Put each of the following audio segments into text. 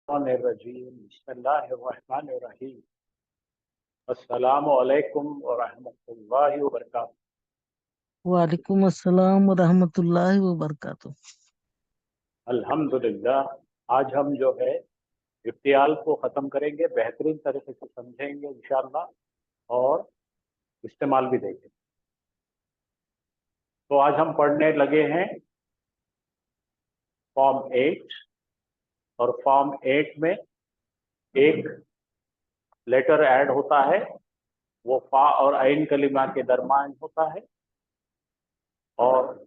बिस्मिल्लाहिर्रहमानिर्रहीम। अस्सलामु अलैकुम व रहमतुल्लाहि व बरकातहू। वालेकुम अस्सलाम वरहमतुल्लाहि वबरकातुह। अल्हम्दुलिल्लाह। आज हम जो है इफ्तियाल को ख़त्म करेंगे, बेहतरीन तरीके से समझेंगे इंशाअल्लाह और इस्तेमाल भी देंगे। तो आज हम पढ़ने लगे हैं फॉर्म 8 और फॉर्म 8 में एक लेटर ऐड होता है, वो फा और आइन कलिमा के दरमियान होता है। और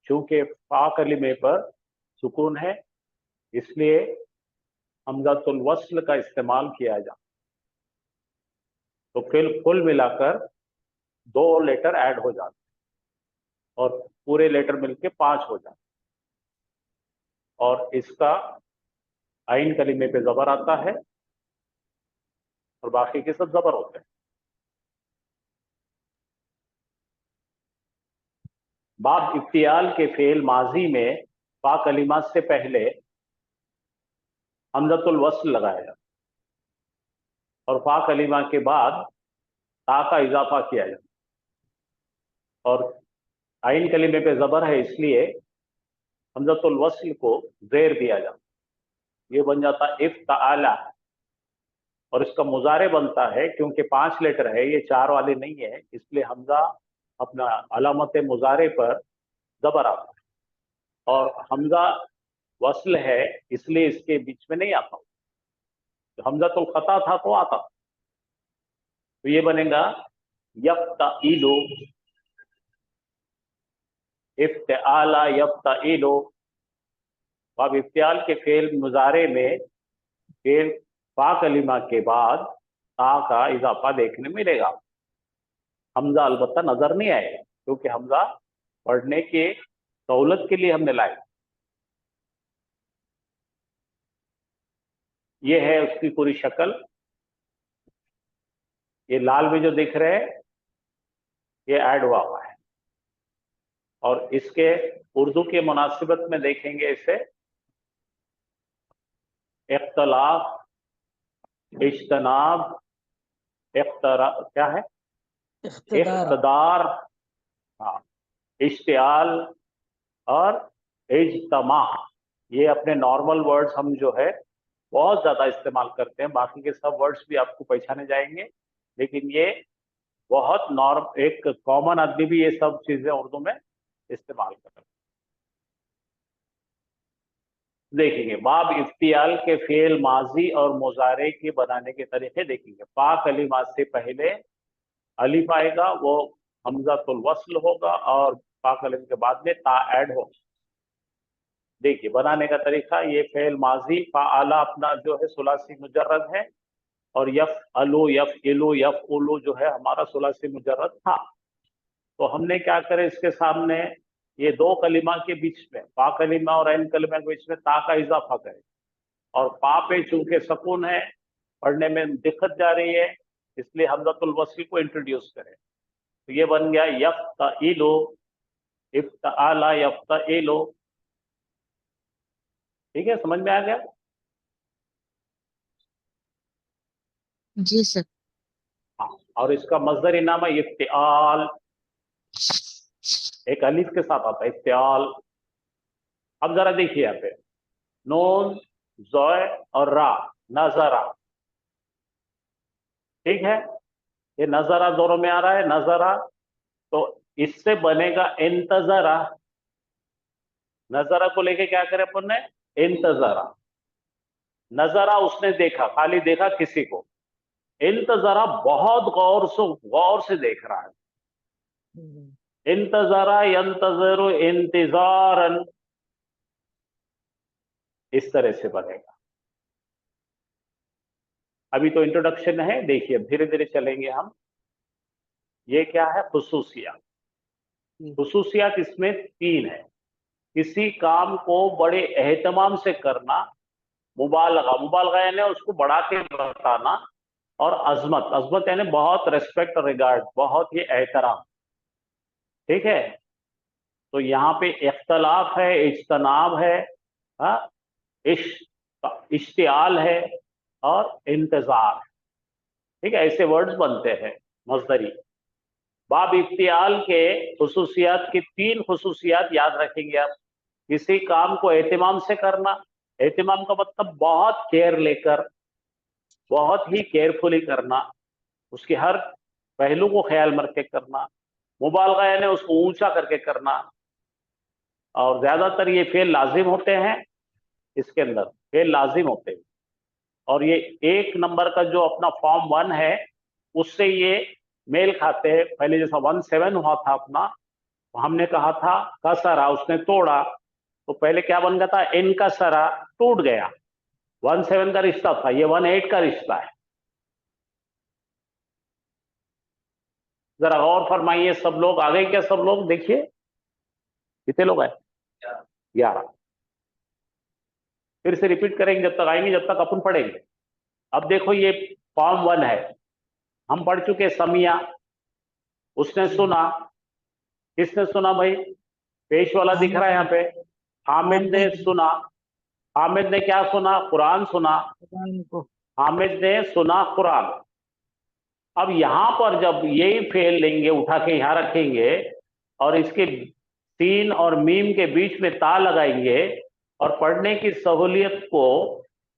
चूंकि फा कलिमे पर सुकून है इसलिए हमज़तुल वस्ल का इस्तेमाल किया जाए। तो फिर कुल मिलाकर 2 लेटर ऐड हो जाते हैं और पूरे लेटर मिलके 5 हो जाते हैं। और इसका आइन कलिमे पे जबर आता है और बाकी के सब जबर होते हैं। बाब इफ्तियाल के फेल माजी में फा कलिमा से पहले हमज़तुल वस्ल लगाया जाता और फा कलिमा के बाद ता का इजाफा किया जाता। और आइन कलिमे पे जबर है इसलिए हमज़तुल वस्ल को ज़ेर दिया जाता। ये बन जाता इफ्ताला। और इसका मुजारे बनता है, क्योंकि 5 लेटर है, ये 4 वाले नहीं है, इसलिए हमजा अपना अलामत मुजारे पर जबर आता है। और हमजा वस्ल है इसलिए इसके बीच में नहीं आता। तो हमजा तो खता था तो आता। तो ये बनेगा यफ्ताइलु, इफ्ताला यफ्ताइलु। अब इफ्तियाल के फेल मुजारे में फेल फा कलिमा के बाद ता का इजाफा देखने मिलेगा। हमजा अलबत्ता नजर नहीं आएगा, क्योंकि हमजा पढ़ने के सहूलत के लिए हमने लाए। ये है उसकी पूरी शक्ल। ये लाल में जो दिख रहे हैं ये ऐड हुआ है। और इसके उर्दू के मुनासिबत में देखेंगे इसे इख्तलाफ, इज्तनाब, क्या है, इख्तिदार। इख्तदार, हाँ, इश्तियाल और इज्तमा। ये अपने नॉर्मल वर्ड्स हम जो है बहुत ज्यादा इस्तेमाल करते हैं। बाकी के सब वर्ड्स भी आपको पहचाने जाएंगे, लेकिन ये बहुत नॉर्म, एक कॉमन आदमी भी ये सब चीजें उर्दू में इस्तेमाल करते हैं। देखेंगे बाब इफ्तियाल के फेल माजी और मुजारे के बनाने के तरीके देखेंगे। फा कलिमा से पहले अलिफ आएगा, वो हमज़तुल वस्ल होगा, और फा कलिमा के बाद में ता ऐड होगा। देखिए बनाने का तरीका, ये फेल माजी फ़अला अपना जो है सुलासी मुजर्रद है, और यफ अलू यफ इलू यफ उलू जो है हमारा सुलासी मुजर्रद था। तो हमने क्या करे, इसके सामने ये 2 कलिमा के बीच में, फा कलिमा और ऐन कलिमा के बीच में ता का इजाफा करें। और फा पे चूंकि सुकून है, पढ़ने में दिक्कत जा रही है, इसलिए हमज़तुल वस्ल को इंट्रोड्यूस करें। तो ये बन गया यफ्ताइलु, इफ्ताला यफ्ताइलु। ठीक है, समझ में आ गया। जी सर। हाँ, और इसका मज़दर इनामा इफ्तिआल, एक अलिफ के साथ आता है इफ्तिआल। अब जरा देखिए यहाँ पे नून, ज़ोय और रा, नजरा। ठीक है, ये नजरा दोनों में आ रहा है, नजरा। तो इससे बनेगा इंतजरा। नजरा को लेके क्या करें अपन ने, इंतजरा। नजरा उसने देखा, खाली देखा किसी को। इंतजरा बहुत गौर से देख रहा है। इंतजरा यंतजरु इंतजारन, इस तरह से बनेगा। अभी तो इंट्रोडक्शन है, देखिए धीरे धीरे चलेंगे हम। ये क्या है, खुसूसियात। खुसूसियात इसमें 3 है। किसी काम को बड़े एहतमाम से करना, मुबालगा, मुबालगा यानी उसको बढ़ा के बताना, और अजमत, अजमत यानी बहुत रेस्पेक्ट और रिगार्ड, बहुत ही एहतराम। ठीक है, तो यहाँ पे इख्तलाफ है, इज्तनाब है, हाँ, इश तो इश्तियाल है और इंतजार है, ठीक है, ऐसे वर्ड्स बनते हैं मज़दरी। बाब इफ्तियाल के खुसूसियात की 3 खुसूसियात याद रखेंगे आप। किसी काम को एहतिमाम से करना, एहतिमाम का मतलब बहुत केयर लेकर, बहुत ही केयरफुली करना, उसके हर पहलू को ख्याल में रख के करना। मुबालगा यानी उसको ऊंचा करके करना, और ज्यादातर ये फेल लाजिम होते हैं, इसके अंदर फेल लाजिम होते हैं। और ये 1 नंबर का जो अपना फॉर्म 1 है उससे ये मेल खाते हैं। पहले जैसा 1-7 हुआ था अपना, तो हमने कहा था कसरा, उसने तोड़ा, तो पहले क्या बन गया था, इनकसरा, टूट गया। 1-7 का रिश्ता था, ये 1-8 का रिश्ता है। जरा और फरमाइए, सब लोग आ गए क्या? सब लोग देखिए कितने लोग आए, 11। फिर से रिपीट करेंगे, जब तक आएंगे जब तक अपन पढ़ेंगे। अब देखो ये फॉर्म 1 है, हम पढ़ चुके। समिया, उसने सुना। किसने सुना भाई? पेश वाला दिख रहा है यहाँ पे। हामिद ने सुना। हामिद ने क्या सुना? कुरान सुना। हामिद ने सुना कुरान। अब यहां पर जब यही फेल लेंगे, उठा के यहां रखेंगे और इसके सीन और मीम के बीच में ता लगाएंगे और पढ़ने की सहूलियत को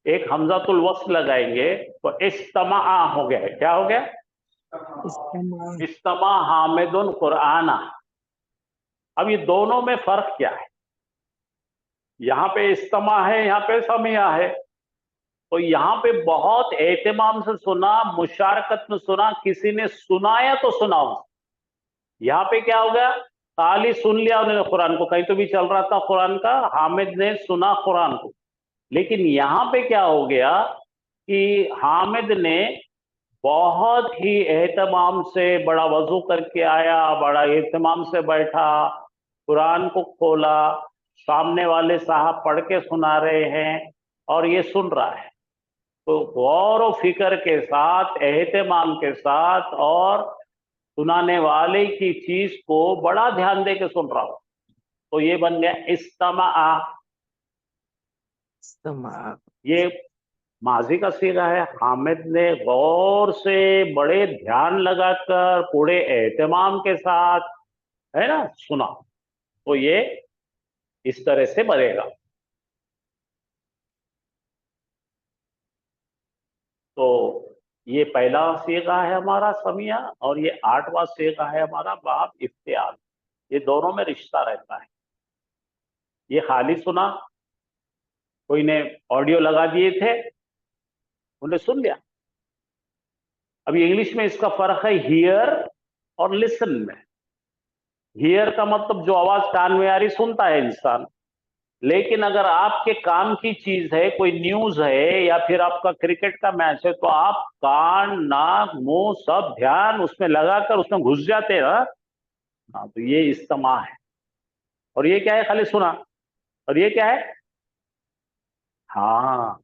एक हमजातुल वस्ल लगाएंगे, तो इस्तमा हो गया है। क्या हो गया? इस्तमा हामिदुन कुराना। अब ये दोनों में फर्क क्या है? यहां पे इस्तमा है, यहां पे समिया है। तो यहां पे बहुत एहतिमाम से सुना, मुशारकत में सुना, किसी ने सुनाया तो सुना। यहाँ पे क्या हो गया? खाली सुन लिया उन्होंने कुरान को, कहीं तो भी चल रहा था कुरान का, हामिद ने सुना कुरान को। लेकिन यहाँ पे क्या हो गया कि हामिद ने बहुत ही एहतमाम से, बड़ा वजू करके आया, बड़ा एहतमाम से बैठा, कुरान को खोला, सामने वाले साहब पढ़ के सुना रहे हैं और ये सुन रहा है, तो गौर व फिक्र के साथ, एहतमाम के साथ, और सुनाने वाले की चीज को बड़ा ध्यान दे के सुन रहा हूं, तो ये बन गया इस्तमा। ये माजी का सीगा है। हामिद ने गौर से, बड़े ध्यान लगाकर, पूरे एहतमाम के साथ, है ना, सुना, तो ये इस तरह से बनेगा। तो ये पहला सीगा है हमारा समिया, और ये 8वां सीगा है हमारा बाब इफ्तियाल। ये दोनों में रिश्ता रहता है। ये खाली सुना, कोई ने ऑडियो लगा दिए थे, उन्हें सुन लिया। अभी इंग्लिश में इसका फर्क है हियर और लिसन में। हियर का मतलब जो आवाज कान में आ रही सुनता है इंसान, लेकिन अगर आपके काम की चीज है, कोई न्यूज है या फिर आपका क्रिकेट का मैच है, तो आप कान, नाक, मुंह सब ध्यान उसमें लगाकर उसमें घुस जाते हैं। हाँ, तो ये इस्तेमा है। और ये क्या है? खाली सुना। और ये क्या है? हाँ।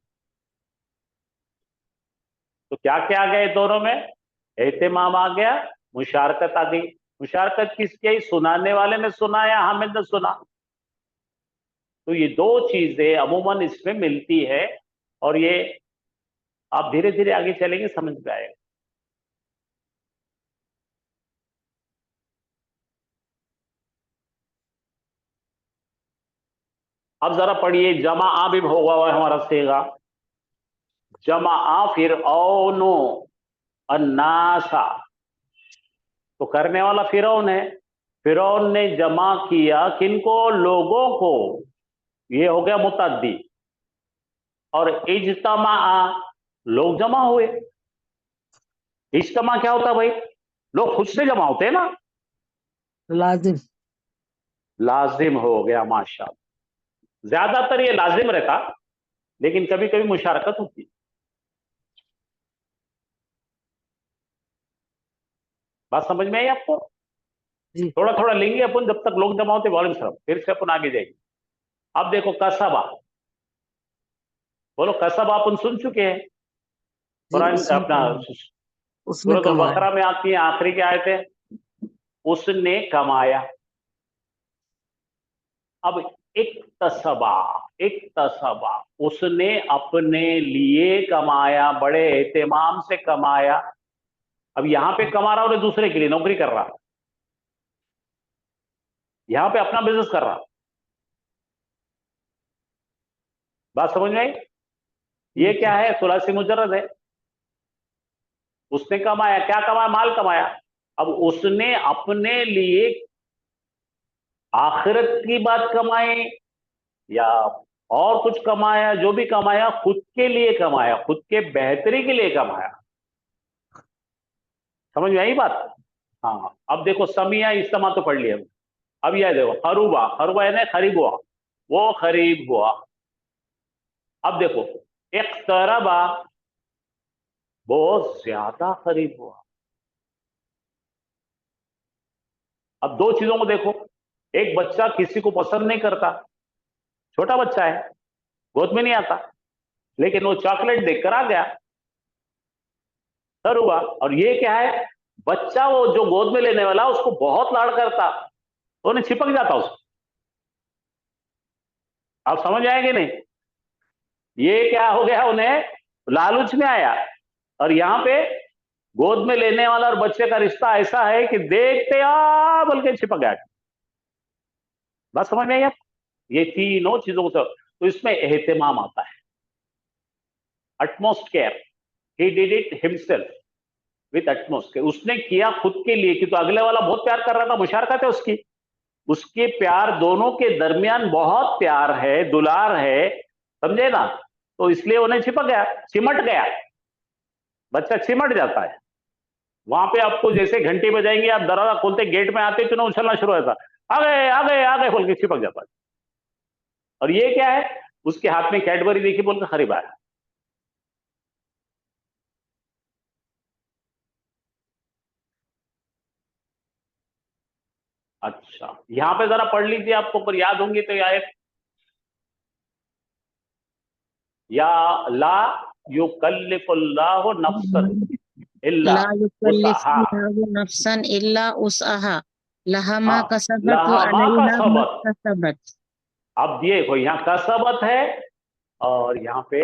तो क्या क्या आ गए दोनों में? एहतिमाम आ गया, मुशारकत आ गई। मुशारकत किसकी आई? सुनाने वाले ने सुना या हामिद ने सुना? तो ये दो चीजें अमूमन इसमें मिलती है, और ये आप धीरे धीरे आगे चलेंगे समझ में आएगा। अब जरा पढ़िए, जमा आ भी होगा हुआ है हमारा सेगा। जमा आ फिर औनो अन्नासा, तो करने वाला फिरौन है। फिरौन ने जमा किया किनको? लोगों को। ये हो गया मुतद्दी। और इज्तमा, लोग जमा हुए। इज्तमा क्या होता है भाई? लोग खुद से जमा होते हैं ना। लाजिम। लाजिम हो गया, माशाअल्लाह। ज्यादातर ये लाजिम रहता, लेकिन कभी कभी मुशारकत होती। बात समझ में आई आपको? जी। थोड़ा थोड़ा लेंगे अपन, जब तक लोग जमा होते वालेकुम सलाम, फिर से अपन आगे जाएंगे। अब देखो कसबा, बोलो कसबा अपन सुन चुके हैं। जी, कुरान उसमें अपना उसमें सूरत अल कमाया। बकरा में आती है, आखिरी के आयत है, उसने कमाया। अब इक्तसबा, इक्तसबा, उसने अपने लिए कमाया, बड़े एहतिमाम से कमाया। अब यहां पे कमा रहा और दूसरे के लिए नौकरी कर रहा, यहां पे अपना बिजनेस कर रहा। बात समझ में आई? ये क्या है? सुलासी मुजर्रद है। उसने कमाया, क्या कमाया? माल कमाया। अब उसने अपने लिए आखिरत की बात कमाई या और कुछ कमाया, जो भी कमाया खुद के लिए कमाया, खुद के बेहतरी के लिए कमाया। समझ में आई बात? हाँ, अब देखो समिया इस्तेमाल तो पढ़ लिया। अब यह देखो खरूबा, खरूबा यानी खरीब हुआ, वो खरीब हुआ। अब देखो इक्तरबा, बहुत ज्यादा करीब हुआ। अब दो चीजों को देखो, एक बच्चा किसी को पसंद नहीं करता, छोटा बच्चा है, गोद में नहीं आता, लेकिन वो चॉकलेट देखकर आ गया, डर हुआ। और ये क्या है? बच्चा वो जो गोद में लेने वाला उसको बहुत लाड़ करता, तो उन्हें चिपक जाता उसको। आप समझ आएंगे नहीं? ये क्या हो गया? उन्हें लालच में आया। और यहां पे गोद में लेने वाला और बच्चे का रिश्ता ऐसा है कि देखते आ बोल के चिपक गया। बात समझ में आई आप? ये तीनों चीजों को तो इसमें एहतिमाम आता है, utmost care. He did it himself with utmost care. उसने किया खुद के लिए कि तो अगले वाला बहुत प्यार कर रहा था, मुशारकत है उसकी, उसके प्यार दोनों के दरमियान बहुत प्यार है, दुलार है, समझे ना? तो इसलिए उन्हें चिपक गया, चिमट गया। बच्चा चिमट जाता है। वहां पे आपको जैसे घंटी बजाएंगे, आप दरवाजा खोलते गेट में आते चुनाव उछलना शुरू होता, आ गए आ गए आ गए बोल के चिपक जाता है। और ये क्या है? उसके हाथ में कैडबरी देखी बोल के खरीब आया। अच्छा, यहां पे जरा पढ़ लीजिए, आपको पर याद होंगी तो या या ला युकल्लिफुल्लाहु नफ्सन इल्ला ला वुसअहा, युकल्लिफुल्लाहु नफ्सन इल्ला उसअहा लहा मा हाँ, कसबत व लहा मा अलैहा कसबत। मक्तसबत। अब ये देखो यहाँ कसबत है और यहाँ पे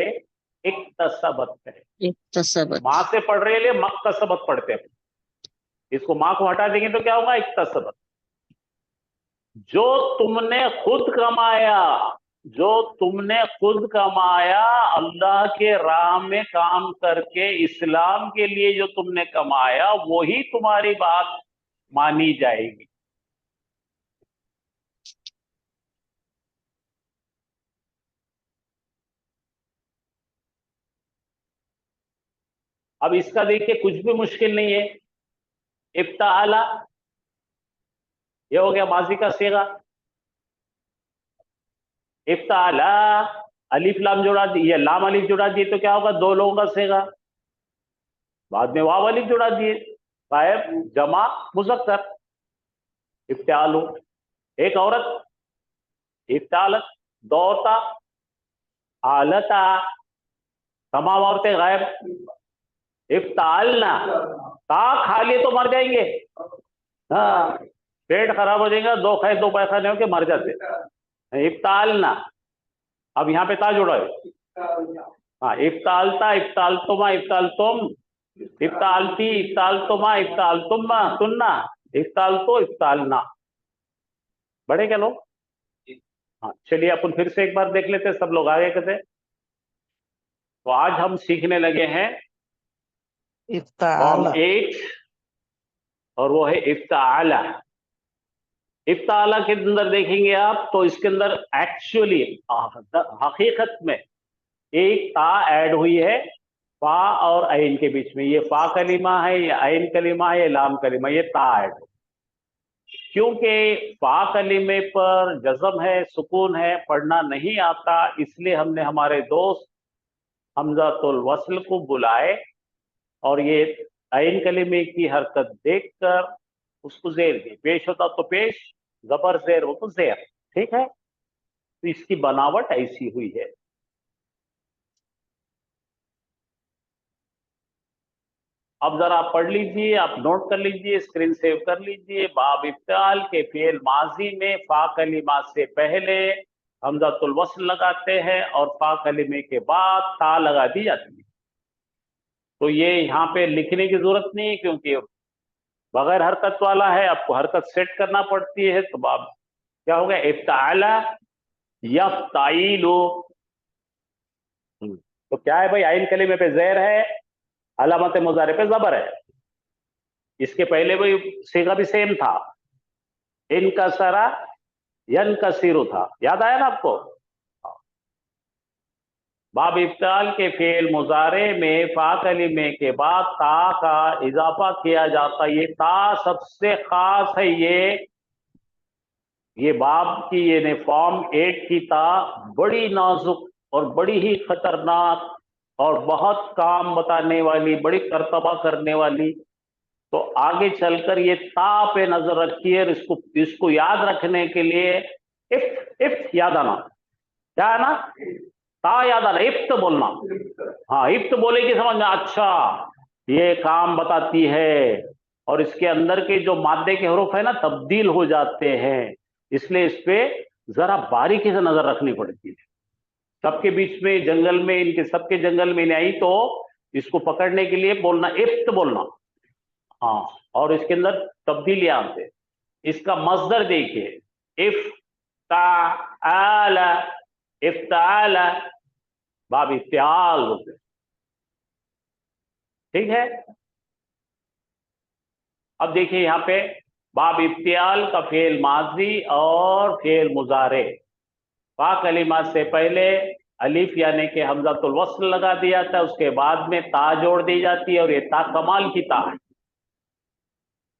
इक्तसबत है। इक्तसबत। माँ से पढ़ रहे लिए मक्तसबत पढ़ते हैं। इसको माँ को हटा देंगे तो क्या होगा? इक्तसबत। जो तुमने खुद कमाया, जो तुमने खुद कमाया, अल्लाह के राह में काम करके इस्लाम के लिए जो तुमने कमाया, वही तुम्हारी बात मानी जाएगी। अब इसका देखिए कुछ भी मुश्किल नहीं है। इफ्ताला, ये हो गया माजी का सीगा। इफ्ताला, अलिफ लाम जोड़ा दिए, लाम अलिफ जोड़ा दिए तो क्या होगा? दो लोगों का सीगा। बाद में वाव अलिफ जोड़ा दिए, गायब जमा मुजक्कर। इफ्तालु, एक औरत, इफ्तालत, दो औरता, आलता, तमाम औरतें गायब। इफ्तालना, ता खा लिए तो मर जाएंगे। हाँ, पेट खराब हो जाएगा, दो खाए दो पैखाने होके मर जाते। इफ्तालना, अब यहाँ पे ता जोड़ा है। हाँ, इफ्तालता, इफ्तालतुमा, इफ्तालतुम, इफ्तालती, इफ्तालतुमा, इफ्तालतुम्मा, तुन्ना, इफ्तालतो, इफ्तालना। बड़े क्या लोग? हाँ, चलिए अपन फिर से एक बार देख लेते हैं, सब लोग आगे कैसे। तो आज हम सीखने लगे हैं फॉर्म इफ्ताला। 8 और वो है इफ्ताला। इफ्ताला के अंदर देखेंगे आप तो इसके अंदर एक्चुअली हकीकत में एक ता ऐड हुई है फा और ऐन के बीच में। ये फा कलीमा है, ये ऐन कलीमा है, ये लाम कलीमा, ये ता ऐड। क्योंकि फा कलीमे पर जज़म है, सुकून है, पढ़ना नहीं आता, इसलिए हमने हमारे दोस्त हमजातुल वस्ल को बुलाए और ये ऐन कलीमे की हरकत देखकर उसको जेर दी। पेश होता तो पेश, जबर जेर हो तो जेर। ठीक है, तो इसकी बनावट ऐसी हुई है। अब जरा आप पढ़ लीजिए, आप नोट कर लीजिए, स्क्रीन सेव कर लीजिए। बाब इफ्ताल के फेल माजी में फा कलीमा से पहले हमजातुल वस्ल लगाते हैं और फा कलिमे के बाद ता लगा दी जाती है। तो ये यहाँ पे लिखने की जरूरत नहीं है क्योंकि बगैर हरकत वाला है, आपको हरकत सेट करना पड़ती है। तो अब क्या हो गया, इफ्ताला यफ्ताइलु। तो क्या है भाई, आइन कलिमे पे ज़ेर है, अलामत मुजारे पे जबर है। इसके पहले भाई सीगा भी सेम था, इनकसरा यनकसिरु था, याद आया ना आपको। बाब इफ्ताल के फेल मुजारे में फा कलिमे के बाद ता का इजाफा किया जाता। ये ता सबसे खास है। ये बाब की ये फॉर्म 8 की ता बड़ी नाजुक और बड़ी ही खतरनाक और बहुत काम बताने वाली, बड़ी करतबा करने वाली। तो आगे चलकर ये ता पे नजर रखिए और इसको याद रखने के लिए इफ्त याद आना, क्या है ना, ता याद आना, इफ्त बोलना। हाँ, इफ्त बोलेगी समझ में, अच्छा ये काम बताती है। और इसके अंदर के जो मादे के हरूफ है ना तब्दील हो जाते हैं, इसलिए इस पे जरा बारीकी से नजर रखनी पड़ती है। सबके बीच में जंगल में, इनके सबके जंगल में नहीं आई तो इसको पकड़ने के लिए बोलना इफ्त बोलना। हाँ, और इसके अंदर तब्दीलियां आते। इसका मस्दर देखिए, इफ्ताला, इफ्ताला, बाब इफ्तियाल बोलते, ठीक है। अब देखिए यहाँ पे बाब इफ्तियाल का फेल माजी और फेल मुजारे। फा कलिमा से पहले अलिफ यानी कि हमजातुल वस्ल लगा दिया था, उसके बाद में ता जोड़ दी जाती है और ये ता कमाल की ता है।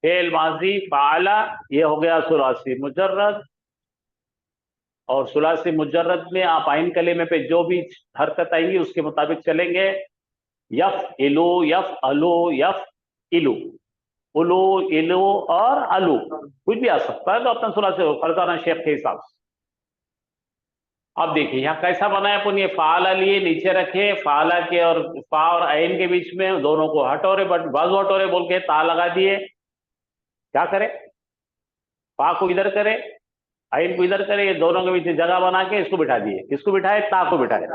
फेल माजी फाला, ये हो गया सुलासी मुजर्रद। और सुलासी मुजर्रद में आप आइन कलिमे पे जो भी हरकत आएंगी उसके मुताबिक चलेंगे। यफ इलू, यफ अलू, यफ इलू, उलू इलू और अलू, कुछ भी आ सकता है। तो अपना सुलासी फरजाना शेख के हिसाब से। अब देखिए यहाँ कैसा बनाया अपन, ये फाला लिए नीचे रखे, फाला के और फा और आइन के बीच में दोनों को हटोरे बाजू हटोरे बोल के ता लगा दिए। क्या करे, फा को इधर करे, आइन को इधर करे, ये दोनों के बीच जगह बना के इसको बिठा दिए। किसको बिठाए, ता को बिठाए।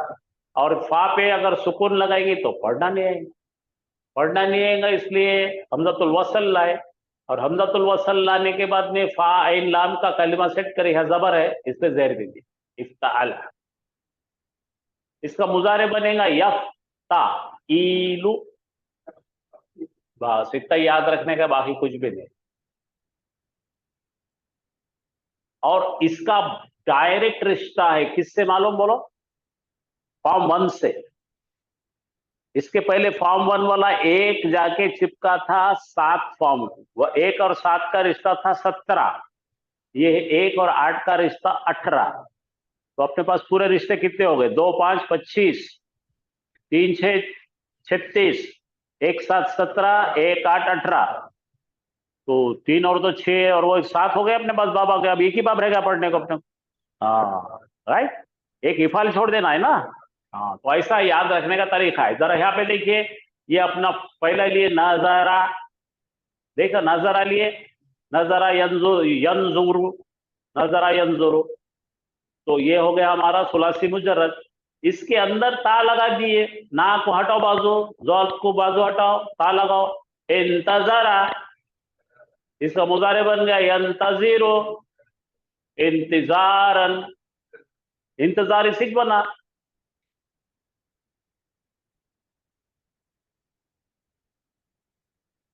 और फा पे अगर सुकून लगाएंगे तो पढ़ना नहीं आएगा, पढ़ना नहीं आएगा, इसलिए हमजातुल वसल लाए। और हमजातुल वसल लाने के बाद में फा आइन लाम का कलिमा सेट करे, यहाँ जबर है, इससे ज़ेर दे दी, इफ्ताला। इसका मुजारे बनेगा यफ्ता इलू। बस इतना याद रखने का, बाकी कुछ भी नहीं। और इसका डायरेक्ट रिश्ता है किससे मालूम, बोलो, फॉर्म 1 से। इसके पहले फॉर्म 1 वाला एक जाके चिपका था 7 फॉर्म, वह 1 और 7 का रिश्ता था 17, ये 1 और 8 का रिश्ता 18। तो अपने पास पूरे रिश्ते कितने हो गए, 2 5 25, 3 6 36, 1 7 17, 1 8 18। तो 3 और 2 6 और वो 7 हो गए अपने पास बाबा के। अब एक ही बाब रहेगा पढ़ने को अपने। हाँ राइट, एक इफाल छोड़ देना है ना। हाँ, तो ऐसा याद रखने का तरीका है। जरा यहाँ पे देखिए, ये अपना पहला लिए नजरा, देखा नजरा लिए, नजरा यंजुरु, नजरा यंजुरु। तो ये हो गया हमारा सुलासी मुजर्रद। इसके अंदर ता लगा दिए, नाक को हटाओ बाजू, जोल को बाजू हटाओ, ता लगाओ, इंतजरा। इसका मुजारे बन गया यंतजिरो, इंतजारन, इंतजार इसी बना।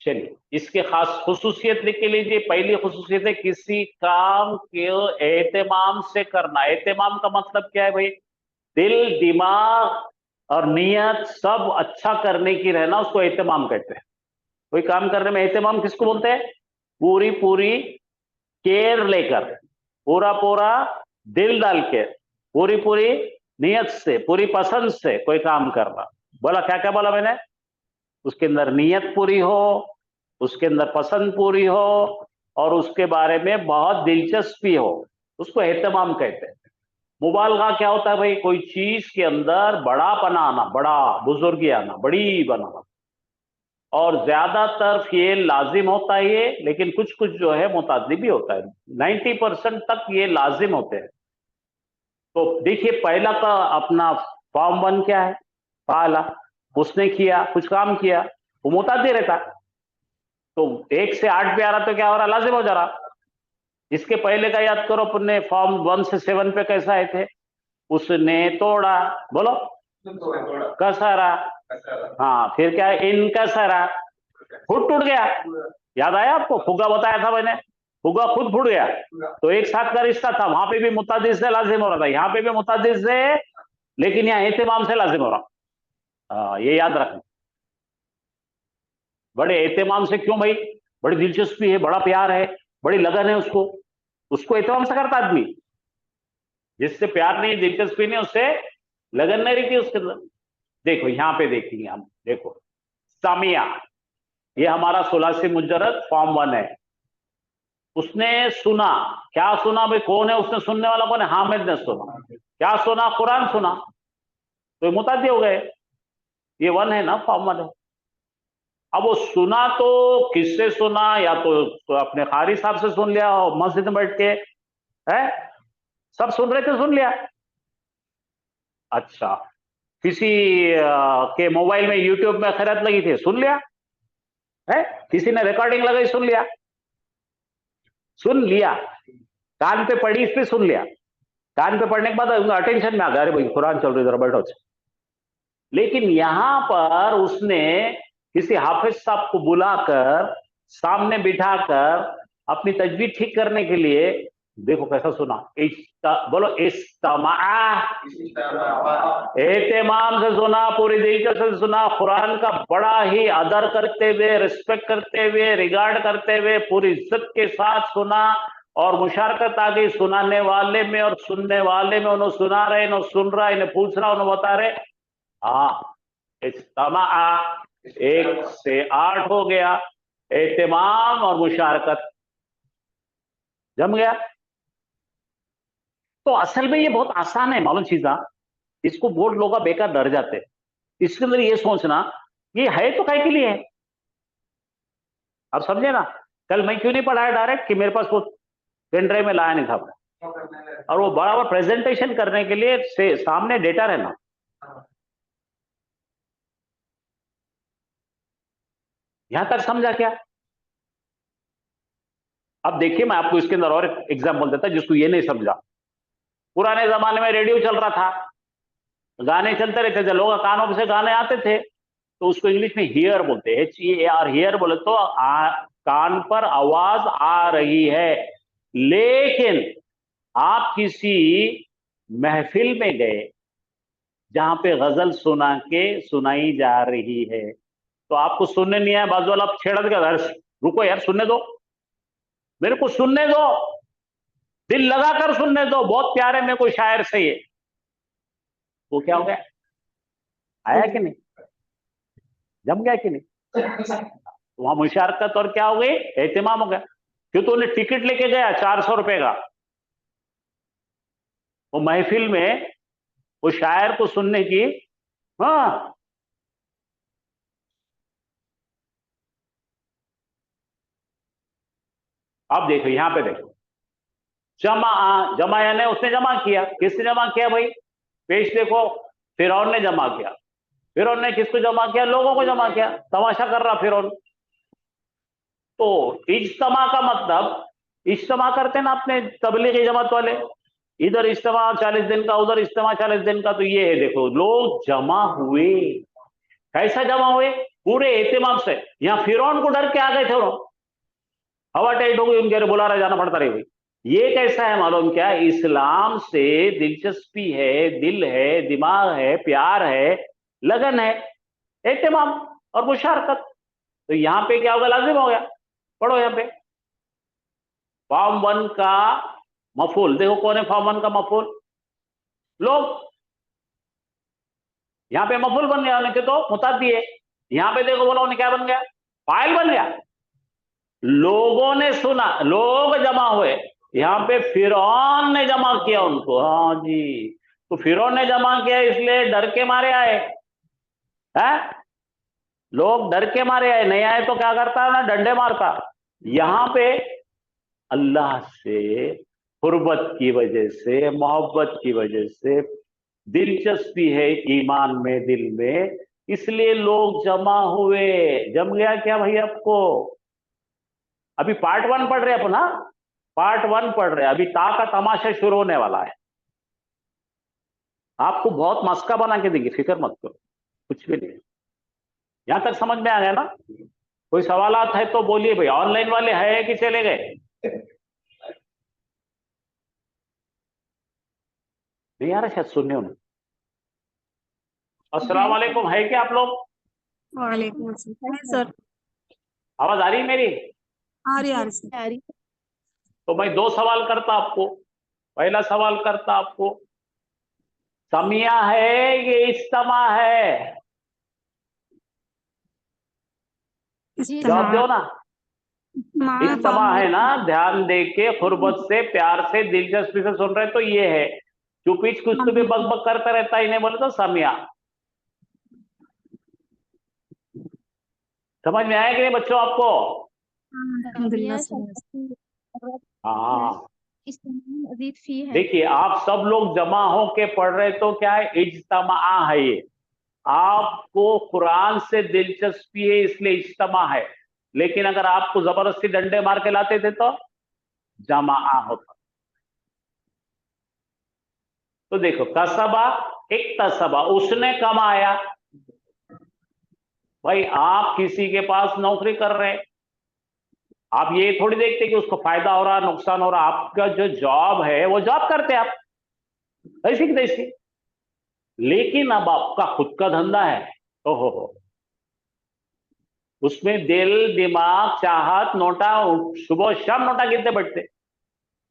चलिए, इसके खास खुसूसियत लिख के लीजिए। पहली खुसूसियत है किसी काम के एहतमाम से करना। एहतमाम का मतलब क्या है भाई, दिल दिमाग और नीयत सब अच्छा करने की रहना, उसको एहतमाम कहते हैं। कोई काम करने में एहतमाम किसको बोलते हैं, पूरी पूरी केयर लेकर, पूरा पूरा दिल डाल के, पूरी पूरी नीयत से, पूरी पसंद से कोई काम करना। बोला, क्या क्या बोला मैंने, उसके अंदर नीयत पूरी हो, उसके अंदर पसंद पूरी हो और उसके बारे में बहुत दिलचस्पी हो, उसको एहतमाम कहते हैं। मुबालगा क्या होता है भाई, कोई चीज के अंदर बड़ापना आना, बड़ा बुजुर्गी आना, बड़ी बनाना। और ज्यादातर ये लाजिम होता है ये, लेकिन कुछ कुछ जो है मुताद्दी भी होता है। 90% तक ये लाजिम होते हैं। तो देखिए पहला का अपना फॉर्म 1 क्या है, पाला, उसने किया, कुछ काम किया, वो मुताद्दी रहता। तो 1 से 8 पे आ रहा तो क्या हो रहा, लाजिम हो जा रहा। इसके पहले का याद करो, अपने फॉर्म 1 से 7 पे कैसा आए थे, उसने तोड़ा, बोलो कसरा, हाँ फिर क्या है, इनकसरा, फुट टूट गया। याद आया आपको, फुगा बताया था मैंने, फुगा खुद फूट गया। तो एक साथ का रिश्ता था, वहां पे भी मुताद्दी से लाजिम हो रहा था, यहाँ पे भी मुताद्दी से, लेकिन यहाँ एहतिमाम से लाजिम हो रहा। ये याद रखना। बड़े एहतिमाम से, क्यों भाई, बड़ी दिलचस्पी है, बड़ा प्यार है, बड़ी लगन है उसको एहतिमाम से करता आदमी। जिससे प्यार नहीं, दिलचस्पी नहीं, उससे लगन नहीं रही थी उसके अंदर। देखो यहां पे देखेंगे हम, देखो सामिया, ये हमारा सुलासी मुजर्रद फॉर्म 1 है। उसने सुना, क्या सुना भाई, कौन है उसने, सुनने वाला कौन है, हामिद ने सुना। क्या सुना, कुरान सुना, तो मुताद्दी हो गए। ये 1 है ना, फॉर्म 1 है। अब वो सुना तो किससे सुना, या तो अपने कारी साहब से सुन लिया मस्जिद में बैठ के, है, सब सुन रहे थे, सुन लिया। अच्छा, किसी के मोबाइल में यूट्यूब में खैरत लगी थी, सुन लिया, है, किसी ने रिकॉर्डिंग लगाई, सुन लिया, सुन लिया, कान पे पड़ी, इस पे सुन लिया। कान पे पढ़ने के बाद उनका अटेंशन में आ गया, अरे भाई कुरान चल रही, जरा बैठो। लेकिन यहां पर उसने किसी हाफिज साहब को बुलाकर सामने बिठाकर अपनी तजवीज ठीक करने के लिए, देखो कैसा सुना, बोलो इस्तमा, एहतिमाम से सुना, पूरी दिलचस्पी से सुना, कुरान का बड़ा ही अदर करते हुए, रिस्पेक्ट करते हुए, रिगार्ड करते हुए, पूरी इज्जत के साथ सुना। और मुशारकत आ गई सुनाने वाले में और सुनने वाले में, उन्होंने सुना रहे, इन्होंने सुन रहा, इन्हें पूछ रहा, उन्होंने बता रहे। इज्तमा 1 से 8 हो गया, एहतिमाम और मुशारकत जम गया। तो असल में ये बहुत आसान है मालूम चीजा, इसको बोर्ड लोग बेकार डर जाते हैं। इसके अंदर ये सोचना, ये है तो काय के लिए है, अब समझे ना। कल मैं क्यों नहीं पढ़ाया डायरेक्ट, कि मेरे पास वो पेन ड्राइव में लाया नहीं था, और वो बराबर प्रेजेंटेशन करने के लिए सामने डेटा रहना। यहां तक समझा क्या। अब देखिए मैं आपको इसके अंदर और एक एग्जाम्पल देता जिसको ये नहीं समझा। पुराने जमाने में रेडियो चल रहा था, गाने चलते रहते थे, लोग कानों से गाने आते थे, तो उसको इंग्लिश में हियर बोलते हैं, HEAR, हियर बोले तो कान पर आवाज आ रही है। लेकिन आप किसी महफिल में गए जहां पे गजल सुनाई जा रही है, तो आपको सुनने नहीं आया, बाजू वाला छेड़ा देगा, रुको यार सुनने दो, मेरे को सुनने दो, दिल लगाकर सुनने दो, बहुत प्यारे मेरे को शायर से ये, वो क्या हो गया, आया कि नहीं, जम गया कि नहीं। वहां मुशारकत और क्या हो गई, एहतिमाम हो गया। क्यों, तो उन्हें टिकट लेके गया 400 रुपए का, वो महफिल में वो शायर को सुनने की। हाँ, अब देखो यहां पे देखो, जमा यानी उसने जमा किया, किसने जमा किया भाई, पेश देखो, फिरौन ने जमा किया। फिरौन ने किसको जमा किया, लोगों को जमा किया, तमाशा कर रहा फिरौन। तो इज्तमा का मतलब, इज्तमा करते ना अपने तबलीगी जमात वाले, इधर इज्तमा 40 दिन का, उधर इज्तमा 40 दिन का। तो ये है देखो, लोग जमा हुए, कैसा जमा हुए, पूरे एहतिमाम से। यहां फिरौन को डर के आ गए थे, हवा टाइट हो गई उनके, बुला रहे, जाना पड़ता रही भाई। ये कैसा है मालूम क्या, इस्लाम से दिलचस्पी है, दिल है, दिमाग है, प्यार है, लगन है, एहतिमाम और मुशारकत। तो यहां पे क्या होगा, लाजिम हो गया। पढ़ो यहां पे फॉर्म 1 का मफूल, देखो कौन है फॉर्म 1 का मफूल, लोग। यहां पे मफूल बन गया, उन्हें तो मुताद्दी है। यहां पे देखो, बोलो उन्हें क्या बन गया, फाइल बन गया। लोगों ने सुना, लोग जमा हुए, यहां पे फिरौन ने जमा किया उनको। हाँ जी, तो फिरौन ने जमा किया, इसलिए डर के मारे आए हैं, लोग डर के मारे आए, नहीं आए तो क्या करता ना, डंडे मारता। यहां पे अल्लाह से गुर्बत की वजह से, मोहब्बत की वजह से, दिलचस्पी है ईमान में दिल में, इसलिए लोग जमा हुए। जम गया क्या भाई आपको? अभी पार्ट 1 पढ़ रहे हैं अपना, पार्ट 1 पढ़ रहे हैं, अभी ता का तमाशा शुरू होने वाला है। आपको बहुत मस्का बना के देंगे, फिक्र मत करो, कुछ भी नहीं। यहां तक समझ में आ गया ना? कोई सवालात है तो बोलिए भाई। ऑनलाइन वाले हैं कि चले गए? नहीं आ रहा शायद, सुनने उन्हें। अस्सलाम वालेकुम, है क्या आप लोग? वालेकुम अस्सलाम सर। आवाज आ रही है मेरी? आ रही तो मैं 2 सवाल करता आपको। पहला सवाल करता आपको, समिया है ये इज्तमा है? जवाब दो ना। इज्तमा है ना? ध्यान दे के, खुरबत से, प्यार से, दिलचस्पी से सुन रहे तो ये है। चुपीच कुछ तो भी बक बक करता रहता है, इन्हें बोले तो समिया। समझ में आया कि नहीं बच्चों आपको? हाँ, देखिए आप सब लोग जमा हो के पढ़ रहे तो क्या है, इज्तमा है ये। आपको कुरान से दिलचस्पी है इसलिए इज्तमा है, लेकिन अगर आपको जबरदस्ती डंडे मार के लाते थे तो जमा होता। तो देखो, कसबा, इक्तसबा, उसने कमाया। भाई आप किसी के पास नौकरी कर रहे हैं, आप ये थोड़ी देखते कि उसको फायदा हो रहा, नुकसान हो रहा। आपका जो जॉब है वो जॉब करते आप, ऐसी की तैसी। लेकिन अब आपका खुद का धंधा है, ओहो, उसमें दिल, दिमाग, चाहत, नोटा, सुबह शाम नोटा गिनते बैठते।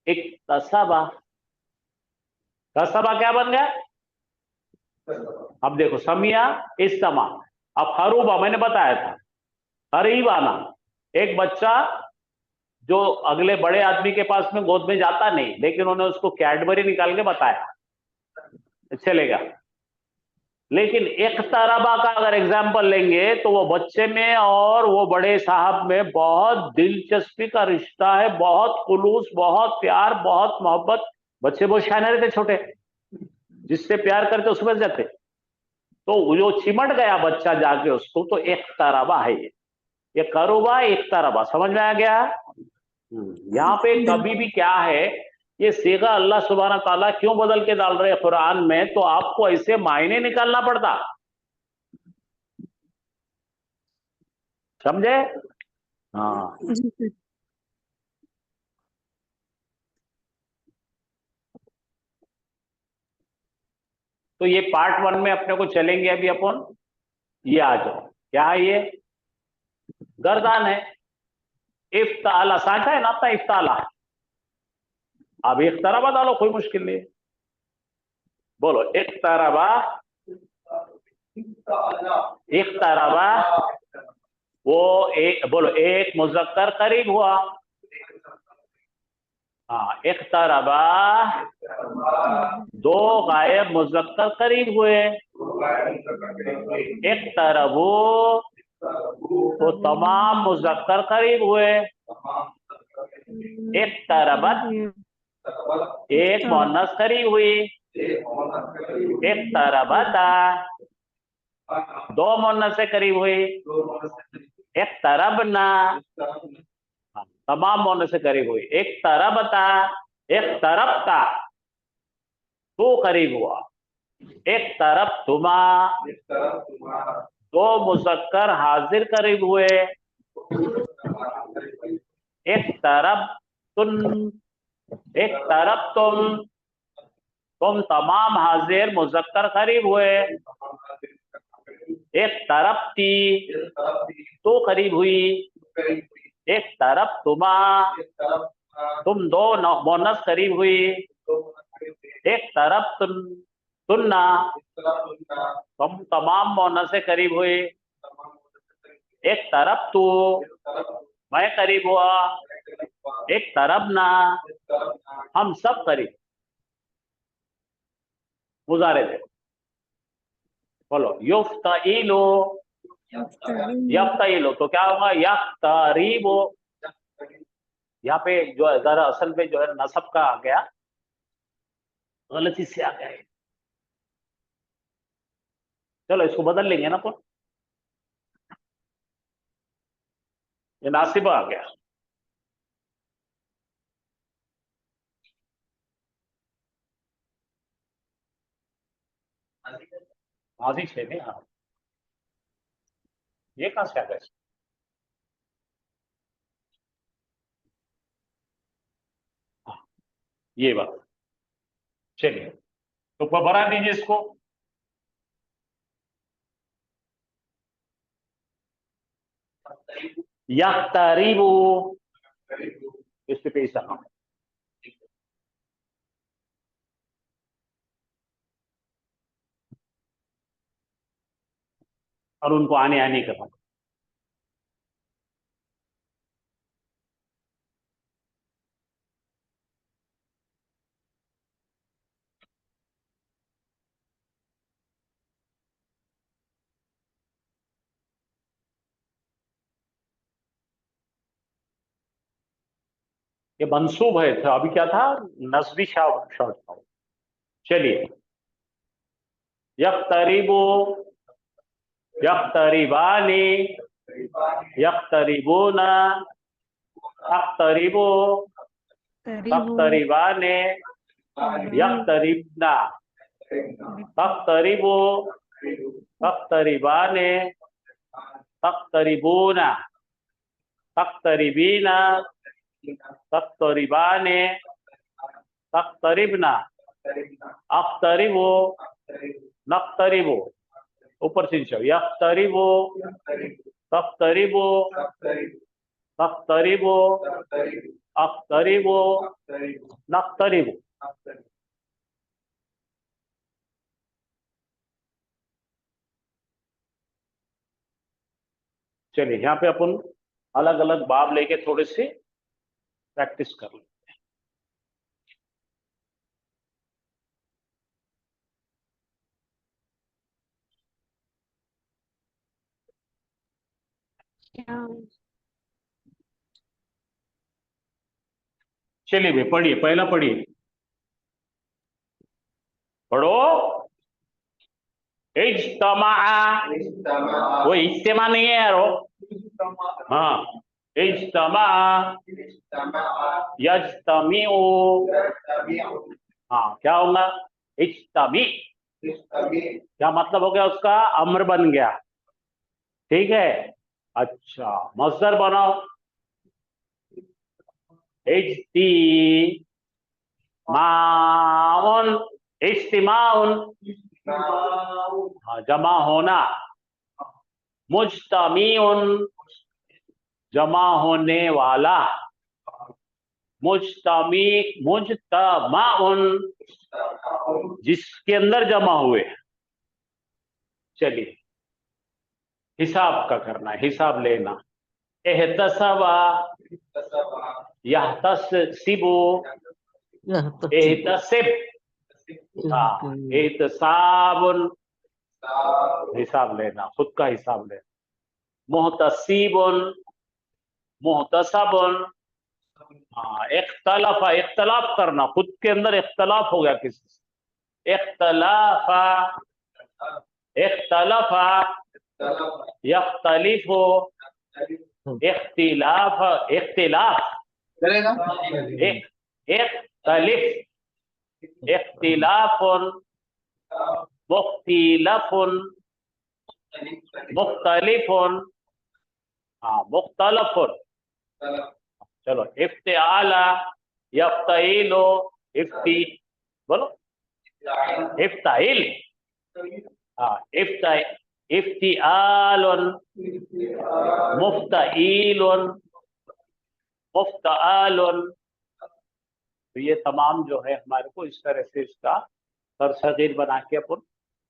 एक तसबा, तसबा क्या बन गया? अब देखो, समिया, इस्तमा। अब खरूबा मैंने बताया था, करीब आना। एक बच्चा जो अगले बड़े आदमी के पास में गोद में जाता नहीं, लेकिन उन्होंने उसको कैडबरी निकाल के बताया, चलेगा। लेकिन एक तरबा का अगर एग्जाम्पल लेंगे तो वो बच्चे में और वो बड़े साहब में बहुत दिलचस्पी का रिश्ता है, बहुत खुलूस, बहुत प्यार, बहुत मोहब्बत। बच्चे बहुत शाने रहते छोटे, जिससे प्यार करते उसमें जाते। तो जो चिमट गया बच्चा जाके उसको, तो एक तरबा है ये करुबा, एक तरबा। समझ में आ गया? यहाँ पे कभी भी क्या है, ये सीगा अल्लाह सुब्हाना ताला क्यों बदल के डाल रहे हैं कुरान में, तो आपको ऐसे मायने निकालना पड़ता। समझे? हाँ। तो ये पार्ट 1 में अपने को चलेंगे अभी अपन। ये आ जाओ, क्या है ये? गर्दान है। इफ्ताला, सांचा है ना अपना, इफ्ताला। अब एक तरबा डालो, कोई मुश्किल नहीं है। बोलो, एक तरबा, एक तरबा। वो एक बोलो, एक मुजक्कर करीब हुआ। हाँ, एक तरबा, 2 गायब मुजक्कर करीब हुए। एक तरबो, तो तमाम मुजक्कर करीब हुए। एक तरबत, एक मुअन्नस करीब हुई। एक तरबता, 2 मुअन्नस से करीब हुई। एक तरबना, तमाम मुअन्नस से करीब हुई। एक तरबता, एक तरबता, तो करीब हुआ। एक तरफ तुमा, 2 मुजक्कर हाजिर करीब हुए। एक तरफ तुम, एक तरफ तुम तमाम हाजिर मुजक्कर करीब हुए। एक तरफ ती, तो करीब हुई। एक तरफ तुमा, तुम 2 मुअन्नस करीब हुई। एक तरफ तुन्ना, तुम तमाम मुअन्नस से करीब हुई। एक तरफ तू, मैं करीब हुआ। एक तरफ ना, हम सब करीब। गुजारे थे। बोलो, युफ्तईलो, यफ्तईलो, तो क्या होगा? यफ्तरीबो, यहाँ पे जो है जरा असल में जो है नसब का आ गया, गलती से आ गया है। चलो इसको बदल लेंगे ना, अपन ये नासिब आ गया। माजी से नहीं, हाँ ये कहां से आ गया? हाँ, ये बात। चलिए तो बना दीजिए इसको। यक्तरिबु, इस पे पेश आना। और उनको आने आने करना। ये मंसूब है था, अभी क्या था? नस्बी शॉर्ट था। चलिए यक्तरिबु, यक्तरिबानी, यक्तरिबूना, अक्तरिबु, तक्तरिबाने, यक्तरिबना, तक्तरिबु, तक्तरिबाने, तक्तरिबूना, तक्तरिबीना, तक्तरिबाने, तक्तरिबना, अक्तरिबु, नक्तरिबु, ऊपर से नीचे यक्तरिबु, तक्तरिबु, तक्तरिबु, अक्तरिबु, नक्तरिबु। चलिए यहाँ पे अपन अलग अलग बाब लेके थोड़े से प्रैक्टिस कर लें। चलिए भाई पढ़िए, पहला पढ़िए, पढ़ो। इज्तमा, वो इज्तिमा नहीं है यार वो। हाँ इज्तमा, यज्तमिउ। हाँ क्या होगा? इज्तमी, क्या मतलब हो गया उसका? अम्र बन गया। ठीक है, अच्छा मस्दर बनाओ। इज्ती माउन, इज्तिमाउन, हाँ जमा होना। मुज्तमीउन, जमा होने वाला। मुज्तमी, मुज्तमाउन, जिसके अंदर जमा हुए। चलिए हिसाब का करना है, हिसाब लेना। एहतसबा, यहतसिबु, एहतसिब, हाँ एहतसाबुन, हिसाब लेना, खुद का हिसाब लेना। मुहतसीबुन, मुहतसबुन, हाँ इख्तलाफा, इख्तलाफ करना, खुद के अंदर इख्तलाफ हो गया किसी से। इख्तलाफा, इख्तलाफा, यख्तलिफु, इख्तिलाफ, इख्तिलाफ, इख्तलिफ, इख्तिलाफुन, मुख्तिलफुन, मुख्तलिफुन, हाँ मुख्तलफुन। चलो इफ्तिआला, यफ्तइलो, इफ्ती, बोलो इफ्ताइल, हाँ इफ्तिआलुन, मुफ्तईलुन, मुफ्तआलुन। तो ये तमाम जो है हमारे को इस तरह से इसका सरसगीर बना के अपन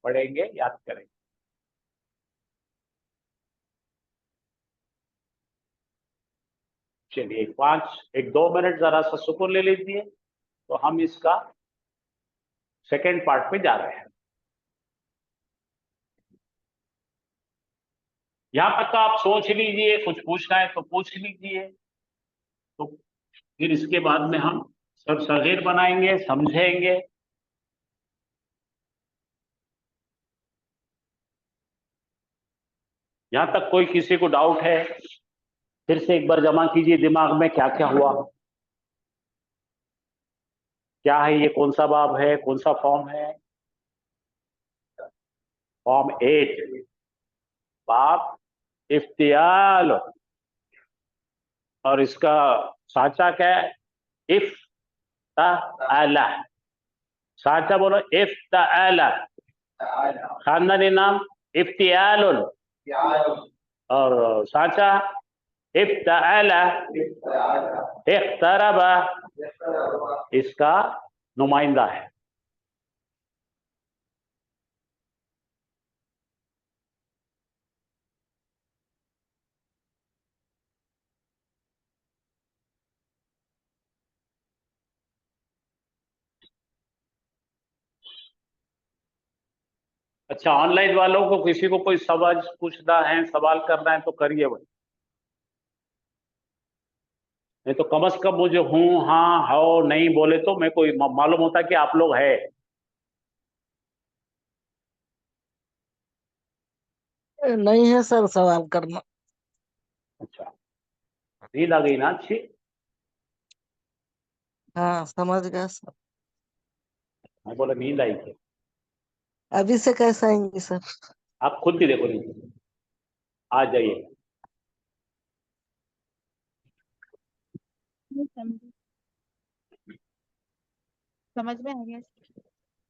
पढ़ेंगे, याद करेंगे। चलिए 1-2 मिनट जरा सा सुकून ले लीजिए, तो हम इसका सेकेंड पार्ट में जा रहे हैं। यहां तक का आप सोच लीजिए, कुछ पूछना है तो पूछ लीजिए। तो फिर इसके बाद में हम सब सगीर बनाएंगे, समझेंगे। यहां तक कोई किसी को डाउट है? फिर से एक बार जमा कीजिए दिमाग में क्या क्या हुआ, क्या है ये, कौन सा बाब है, कौन सा फॉर्म है? फॉर्म 8, बाब इफ्तियाल। और इसका साचा क्या है? इफ्ताअला। साचा बोलो, इफ्ताअला। खानदानी नाम इफ्तियालुन। और साचा इफ्ताअला। इख्तरबा इसका नुमाइंदा है। अच्छा, ऑनलाइन वालों को किसी को कोई सवाल पूछना है, सवाल करना है तो करिए भाई, नहीं तो कम से कम मुझे हूँ, हाँ, हो, नहीं बोले तो मेरे को मालूम होता कि आप लोग है। नहीं है सर सवाल करना। अच्छा, नींद आ गई ना अच्छी? हाँ समझ गया सर। मैं बोला नींद आई थी। अभी से कैसे आएंगे सर? आप खुद भी देखो नींद आ जाइए। समझ में आ गया।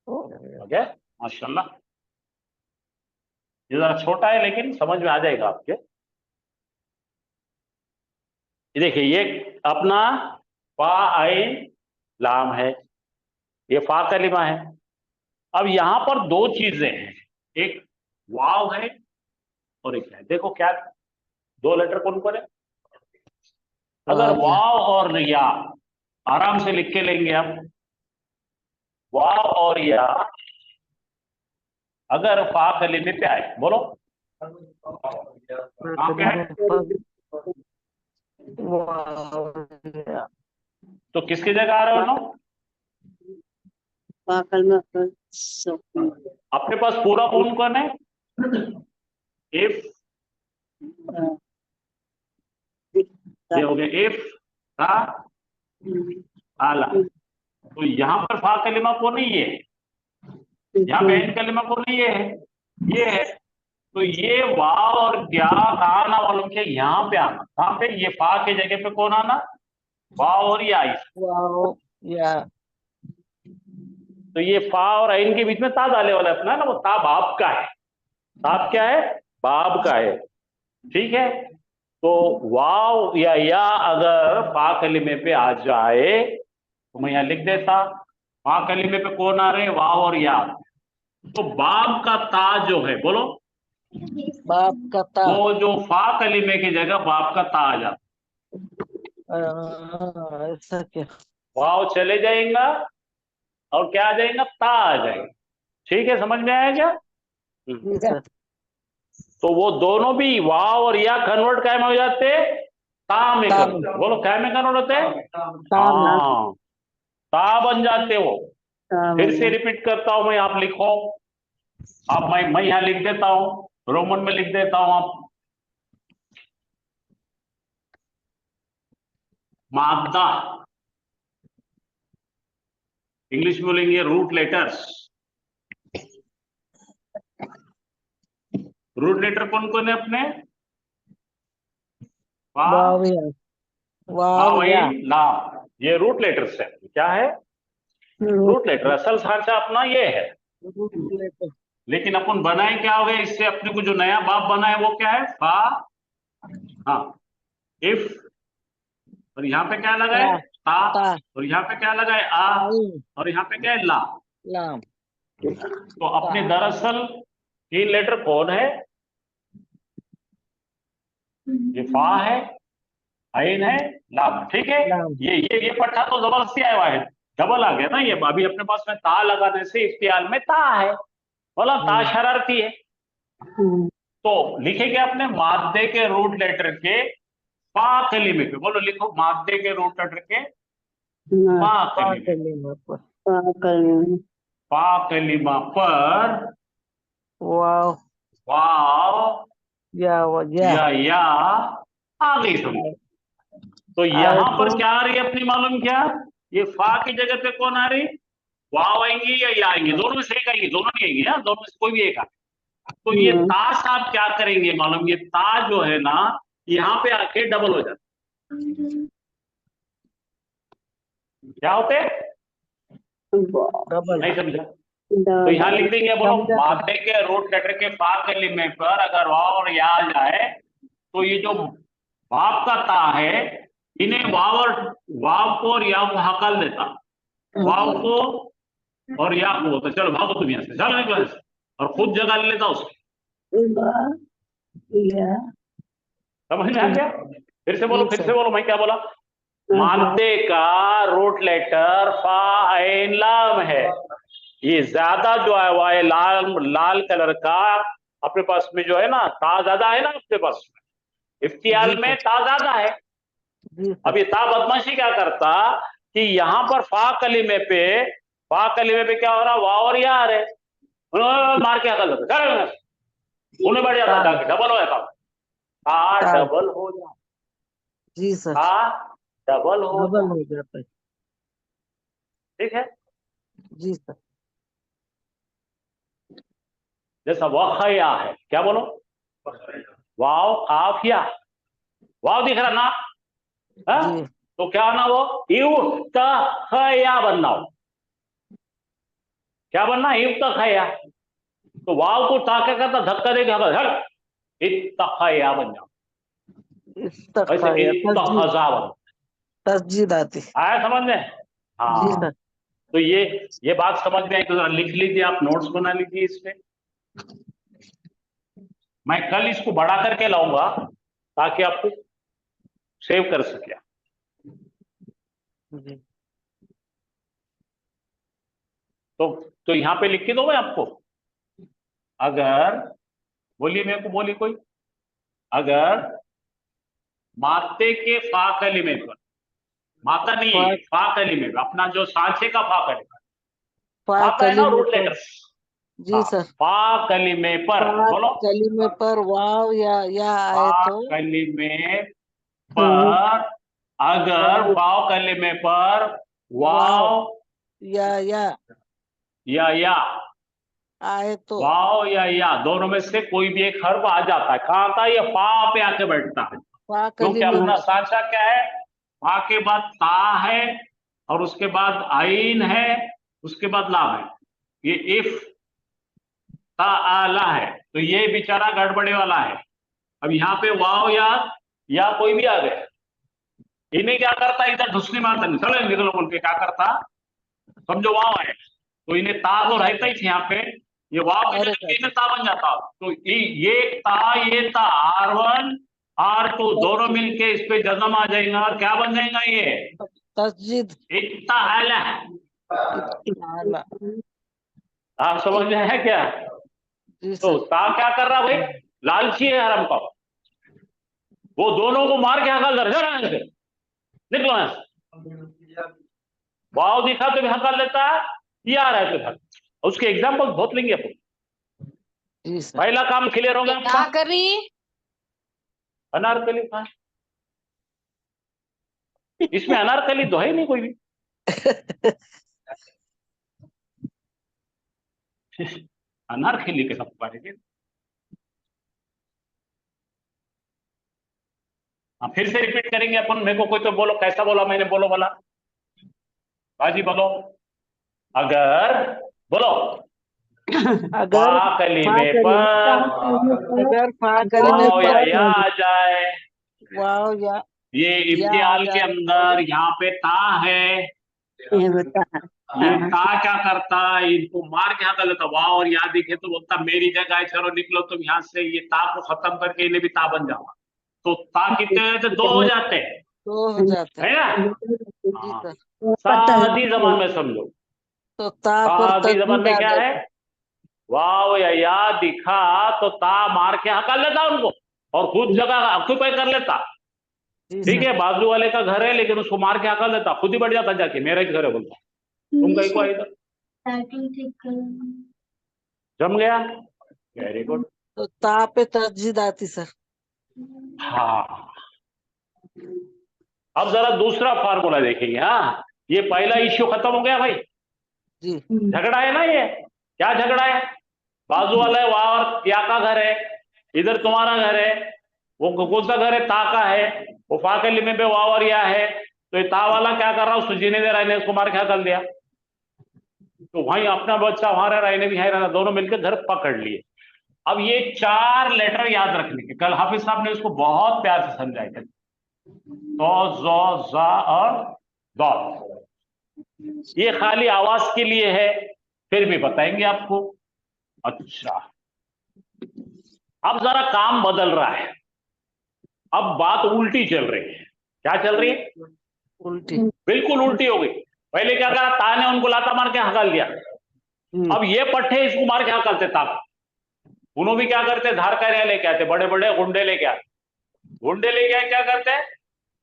ओके, माशाल्लाह। ये जरा छोटा है लेकिन समझ में आ जाएगा आपके। ये देखिए, ये अपना फा आइन लाम है, ये फा कलिमा है। अब यहां पर दो चीजें हैं, एक वाव है और एक है। देखो क्या दो लेटर कौन कौन है? अगर वाव या। वाव और या, आराम से लिख के लेंगे हम, वाव और या अगर फा कलिमे पे आए, बोलो कहां पे है? वाव या। तो किसकी जगह आ रहे हो ना? अपने पास पूरा कौन कौन है? इफ, ये हो गया इफ ता आला। तो यहाँ पर फा कलिमा को नहीं है, यहाँ पे इन कलिमा को नहीं है, ये है। तो ये वाव और क्या कहा आना मालूम के यहाँ पे आना, कहाँ पे? ये फा के जगह पे कौन आना? वाव और या। वाव या। तो ये फा और आइन के बीच में ता डाले वाला अपना ना, वो ता बाप का है। ताप क्या है? बाब का है। ठीक है, तो वाव या अगर फा कलिमे पे आ जाए तो मैं यहां लिख देता, फा कलिमे पे कौन आ रहे? वाव और या। तो बाब का ता जो है, बोलो, बाप का ता। वो जो फा कलिमे की जगह बाप का ता आ जाता, ऐसा क्या? वाव चले जाएगा और क्या आ जाएगा? ता आ जाएगा। ठीक है, समझ में आया क्या? जी सर। तो वो दोनों भी वाव और या कन्वर्ट क्या में हो जाते? ता में ता कन्वर्ट। में। बोलो क्या में कन्वर्ट होते? ता में। हाँ, ता बन जाते वो। फिर से रिपीट करता हूं मैं, आप लिखो। आप मैं यहां लिख देता हूं, रोमन में लिख देता हूं। आप मादा, इंग्लिश में बोलेंगे रूट लेटर्स। रूट लेटर कौन कौन है अपने? वाव या। वाव वही या। ला, ये रूट लेटर्स है। क्या है? Root letter. असल सांचा अपना ये है, लेकिन अपन बनाए क्या हो गया इससे? अपने को जो नया बाप बना है वो क्या है? फा, हाँ, इफ, और यहाँ पे क्या लगा है? ता। ता। और यहाँ पे क्या लगा है? आ। और यहाँ पे क्या है? ला। लाम। तो अपने दरअसल तीन लेटर कौन है? ये फा है, आइन है, लाम। ठीक है, लाम। ये पट्टा तो जबरदस्ती आया हुआ है, डबल आ गया ना। ये अभी अपने पास में ता लगाने से इफ्तियाल में ता है, बोला ता शरारती है। तो लिखेंगे अपने मादे के रूट लेटर के फा कलीमे पे बोलो, लिखो मादे के रोट लेटर के फा कलीमे, फा कलीमा पर वाव वाव या आ गई समझो। तो यहां पर क्या आ रही है अपनी, मालूम क्या, ये फा की जगह पे कौन आ रही, वाव आएंगी या या आएंगी, दोनों में से एक आएंगी, दोनों नहीं आएंगी ना, दोनों में से कोई भी एक आएगी। तो ये ता साहब क्या करेंगे मालूम, ये ता जो है ना यहाँ पे आके डबल हो जाता, क्या होते डबल नहीं समझा, तो यहाँ लिख देंगे, बोलो समझा। मादे के रोट लेटर के फा कलीमे पर अगर वाव और या आ जाए तो ये जो बाप का ता है, इन्हें वाव को और या को हकल देता, वाव को और या को होता, चलो भागो तुम यहाँ से, चलो निकलो यहाँ से, और खुद जगह ले लेता उसको। समझ में आ गया, फिर से बोलो, फिर से बोलो, मैं क्या बोला, मादे का रोट लेटर फा ऐन लाम है, ये ज्यादा जो है वो है लाल कलर का, अपने पास में जो है ना ता ज्यादा है ना अपने पास में, इफ्तियाल में ता ज्यादा है। अब ये ता बदमाशी क्या करता कि यहाँ पर फा कलीमे पे क्या हो रहा, वाव और या आ रहे, मार के अकल उन्हें बढ़ जाता, डबल हो जाता, ता डबल हो जाता, जी सर, ता डबल हो जाता है। ठीक है, जी सर, जैसा वखया है, क्या बोलो, वाव काफ या, वाव दिख रहा ना, जी तो क्या ना वो इफ्तखया बनना हो, क्या बनना, इफ्तखया, तो वाव को ता क्या करता, धक्का देगा, इत्तखया बन जाओ, वैसे इत्तखजा बन, तस्जीद आती। आया समझ में, जी हाँ। सर, तो ये बात समझ में आई तो जरा लिख लीजिए, आप नोट्स बना लीजिए इस पे, मैं कल इसको बड़ा करके लाऊंगा ताकि आपको सेव कर सके। जी तो यहां पे लिख के दो मैं आपको, अगर बोलिए, मेरे को बोलिए कोई, अगर माते के फा कलीमे पर, माता नहीं है, फा कलीमे पर, अपना जो सांचे का फा कलीमा, माता है ना रूट लेटर, जी सर, फा कलीमे पर, बोलो कलीमे पर वाव या आए फा तो कलीमे पर, अगर वाव कलीमे पर वाव या आए तो वाव या दोनों में से कोई भी एक हर्फ आ जाता है, कहाँ आता है, ये फा पे आके बैठता है, फा क्योंकि कलीमे अपना सांचा क्या है, फा के बाद ता है और उसके बाद आइन है, उसके बाद लाम है, ये इफ ता आला है, तो ये बेचारा गड़बड़े वाला है। अब यहाँ पे वाव या कोई भी आ गया, इन्हें क्या करता, इधर ढुसनी मारता नहीं, चलो निकलो बोल के क्या करता, समझो वाव है तो इन्हें ता तो रहता ही थे यहाँ पे, ये वाव की जगह इन्हें ता बन जाता, तो ये ता R1 R2 दोनों मिलके इस पे जज्म आ जाएगा और क्या बन जाएगा, ये तस्जीद इत्ता आला। आला। आप समझ में है क्या, जी तो सर, ता क्या कर रहा भाई, लालची है हरम का, वो दोनों को मार के हकल कर, निकलो यहाँ से, वाव दिखा तो भी हकल लेता है, ये आ रहा है तो हक, उसके एग्जाम्पल बहुत लेंगे अपन, जी सर, पहला काम क्लियर हो गया क्या आपका, कर रही है? अनारकली कहाँ है? इसमें अनारकली तो है ही नहीं कोई भी। अनारकली के सब पाएंगे, हाँ फिर से रिपीट करेंगे अपन, मेरे को कोई तो बोलो कैसा बोला मैंने, बोलो बोला बाजी बोलो, अगर बोलो अगर फा कलीमे पर वाव या आ जाए, वाव या ये इफ्तियाल के अंदर यहाँ पे ता है, ये ता क्या करता है, इनको मार के हटा लेता, वाव और या दिखे तो बोलता मेरी जगह है, चलो निकलो तुम यहाँ से, ये ता को खत्म करके इन्हें भी ता बन जाओ, तो ता कितने हो जाते, 2 हो जाते हैं, तो हो जाते है ना, जी हाँ। सर, सादी जबान में समझो, तो ता पर सादी जबान में तस्जीद आ क्या है, जाती। वाव या दिखा तो ता मार के हटा लेता उनको और खुद जगह ऑक्यूपाई कर लेता, जी ठीक सर। है, बाजू वाले का घर है लेकिन उसको मार के हकल देता, खुद ही बढ़ जाता जाके, मेरा ही घर है बोलता, तुम कहीं को आई इधर। जम गया, वेरी गुड। तो ता पे तरजीह आती सर। हाँ, अब जरा दूसरा फार्मूला देखेंगे। हाँ, ये पहला इश्यू खत्म हो गया भाई। जी झगड़ा है ना ये, क्या झगड़ा है? बाजू वाला है वहां और या का घर है, इधर तुम्हारा घर है, वो कौन सा घर है? ता का है, वो फा के लिमे पे वाव और या है, तो ये ता वाला क्या कर रहा है? उसको जीने दे रहा है, उसको मार क्या कर दिया, तो वहीं अपना बच्चा वहां रह रहा है, इन्हें भी है रहा, दोनों मिलकर घर पकड़ लिए। अब ये 4 लेटर याद रखने के, कल हाफिज साहब ने इसको बहुत प्यार से समझाए थे, तो जो जा और दौर, ये खाली आवाज के लिए है, फिर भी बताएंगे आपको। अच्छा, अब जरा काम बदल रहा है, अब बात उल्टी चल रही है। क्या चल रही है? उल्टी। बिल्कुल उल्टी हो गई। पहले क्या करा, ता ने उनको लाता मार के हकल दिया, अब ये पट्टे इसको मार के हकलते ता, उन्होंने भी क्या करते, धार का लेके आते, बड़े बड़े गुंडे लेके आते, गुंडे लेके आए क्या करते,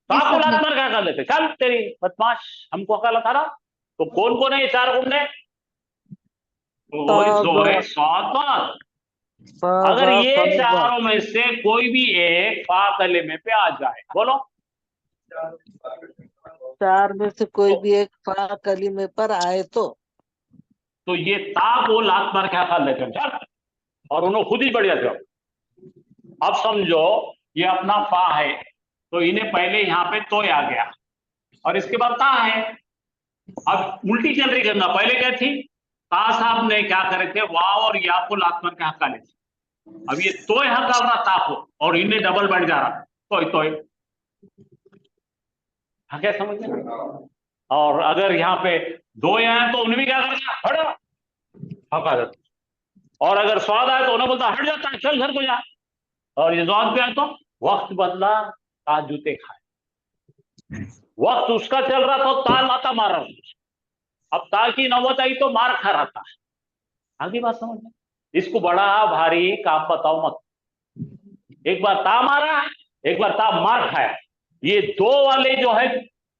ता को लात मार के हकल देते, चल तेरी बदमाश, हमको हकल था ना। तो कौन कौन है ये 4 गुंडे? ता जोए सौत। सा अगर जा ये सा जा। चारों में से कोई भी एक फा कलिमे पे आ जाए, बोलो, 4 में से कोई तो, भी एक फा कलीमे पर आए तो ये ता को लात मार के हकल देते हैं, चल, और उन्होंने खुद ही बढ़ जाते हो। अब समझो ये अपना फा है, तो इन्हें पहले यहां पे तो आ गया और इसके बाद ता है। अब उल्टी चल रही गंगा, पहले क्या थी, ता साहब ने क्या करे थे, वाव और या को लात मार के हकाले थे, अब ये तोय हकाल रहा ता को और इन्हें डबल बढ़ जा रहा, तोय तोय। हाँ, क्या समझ में? और अगर यहाँ पे दो आए तो उन्हें भी क्या करना, हटो, हका देता। और अगर स्वाद आए तो उन्हें बोलता हट जाता है, चल घर को जा। और ये स्वाद पे आए तो वक्त बदला, ता जूते खाए। वक्त उसका चल रहा था, ता लाता मार रहा था, अब ता की नौबत आई तो मार खा रहा था। आगे बात समझ में? इसको बड़ा भारी काम बताओ मत, एक बार ता मारा, एक बार ता मार खाया। ये दो वाले जो है,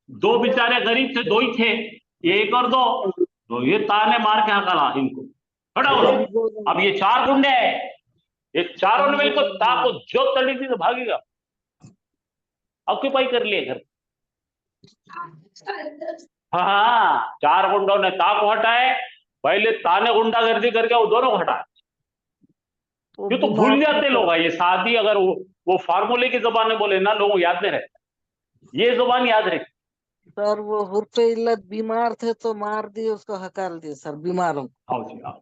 दो बेचारे गरीब थे, दो ही थे, एक और दो, तो ये ता ने मार के हकला इनको, हटाओ। अब ये 4 गुंडे हैं, ये चारों ने मिलकर ता को जो तड़ी थी तो भागेगा, ऑक्यूपाई कर लिए घर। हाँ, 4 गुंडों ने ता को हटाए, पहले ता ने गुंडागर्दी करके वो दोनों को हटाए। ये तो भूल जाते लोग, ये शादी अगर वो फार्मूले की जबान में बोले ना, लोगों को याद नहीं रहता, ये जुबान याद रहे। सर। वो हुर्फे इल्लत बीमार थे तो मार दिए, उसको हकाल दिए सर, बीमारों। आओ जी आओ,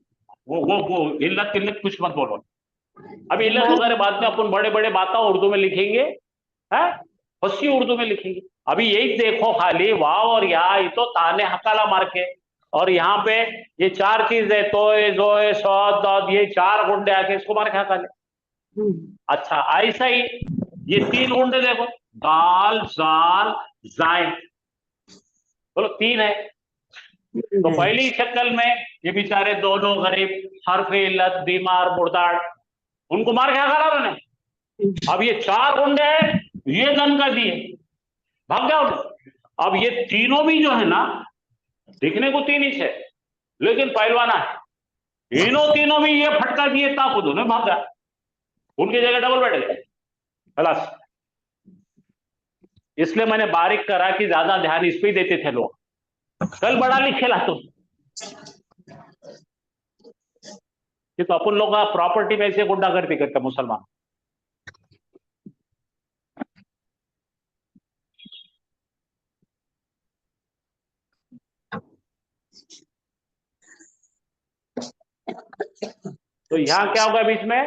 वो इल्लत इल्लत कुछ मत बोलो, अभी इल्लत वगैरह बाद में अपन बड़े बड़े बातें उर्दू में लिखेंगे, है फसी उर्दू में लिखेंगे। अभी यही देखो खाली वाव और या, ये तो ताने हकाला मार के, और यहाँ पे ये 4 चीज है, तोय जोए सौद दौद, ये 4 गुंडे आके इसको मार के हकाले। अच्छा, ऐसा ही ये 3 गुंडे देखो, दाल जाल जाय, बोलो 3 है। तो पहली शक्ल में ये बेचारे दोनों गरीब, हरफ इल्लत, बीमार, मुर्दार, उनको मार के हकाला उन्होंने। अब ये 4 गुंडे हैं, ये दन दिए, भाग जाओ। अब ये तीनों भी जो है ना, दिखने को 3 ही है लेकिन पहलवाना है, इन्हों तीनों भी ये फटका दिए, ताकू दोनों भाग गया, उनकी जगह डबल बैठ गए, खलास। इसलिए मैंने बारीक करा कि ज्यादा ध्यान इस पे देते थे लोग, कल बड़ा लिखेला तुम, कि तो अपन लोग प्रॉपर्टी में से गुंडागर्दी करते मुसलमान। तो यहां क्या होगा बीच में,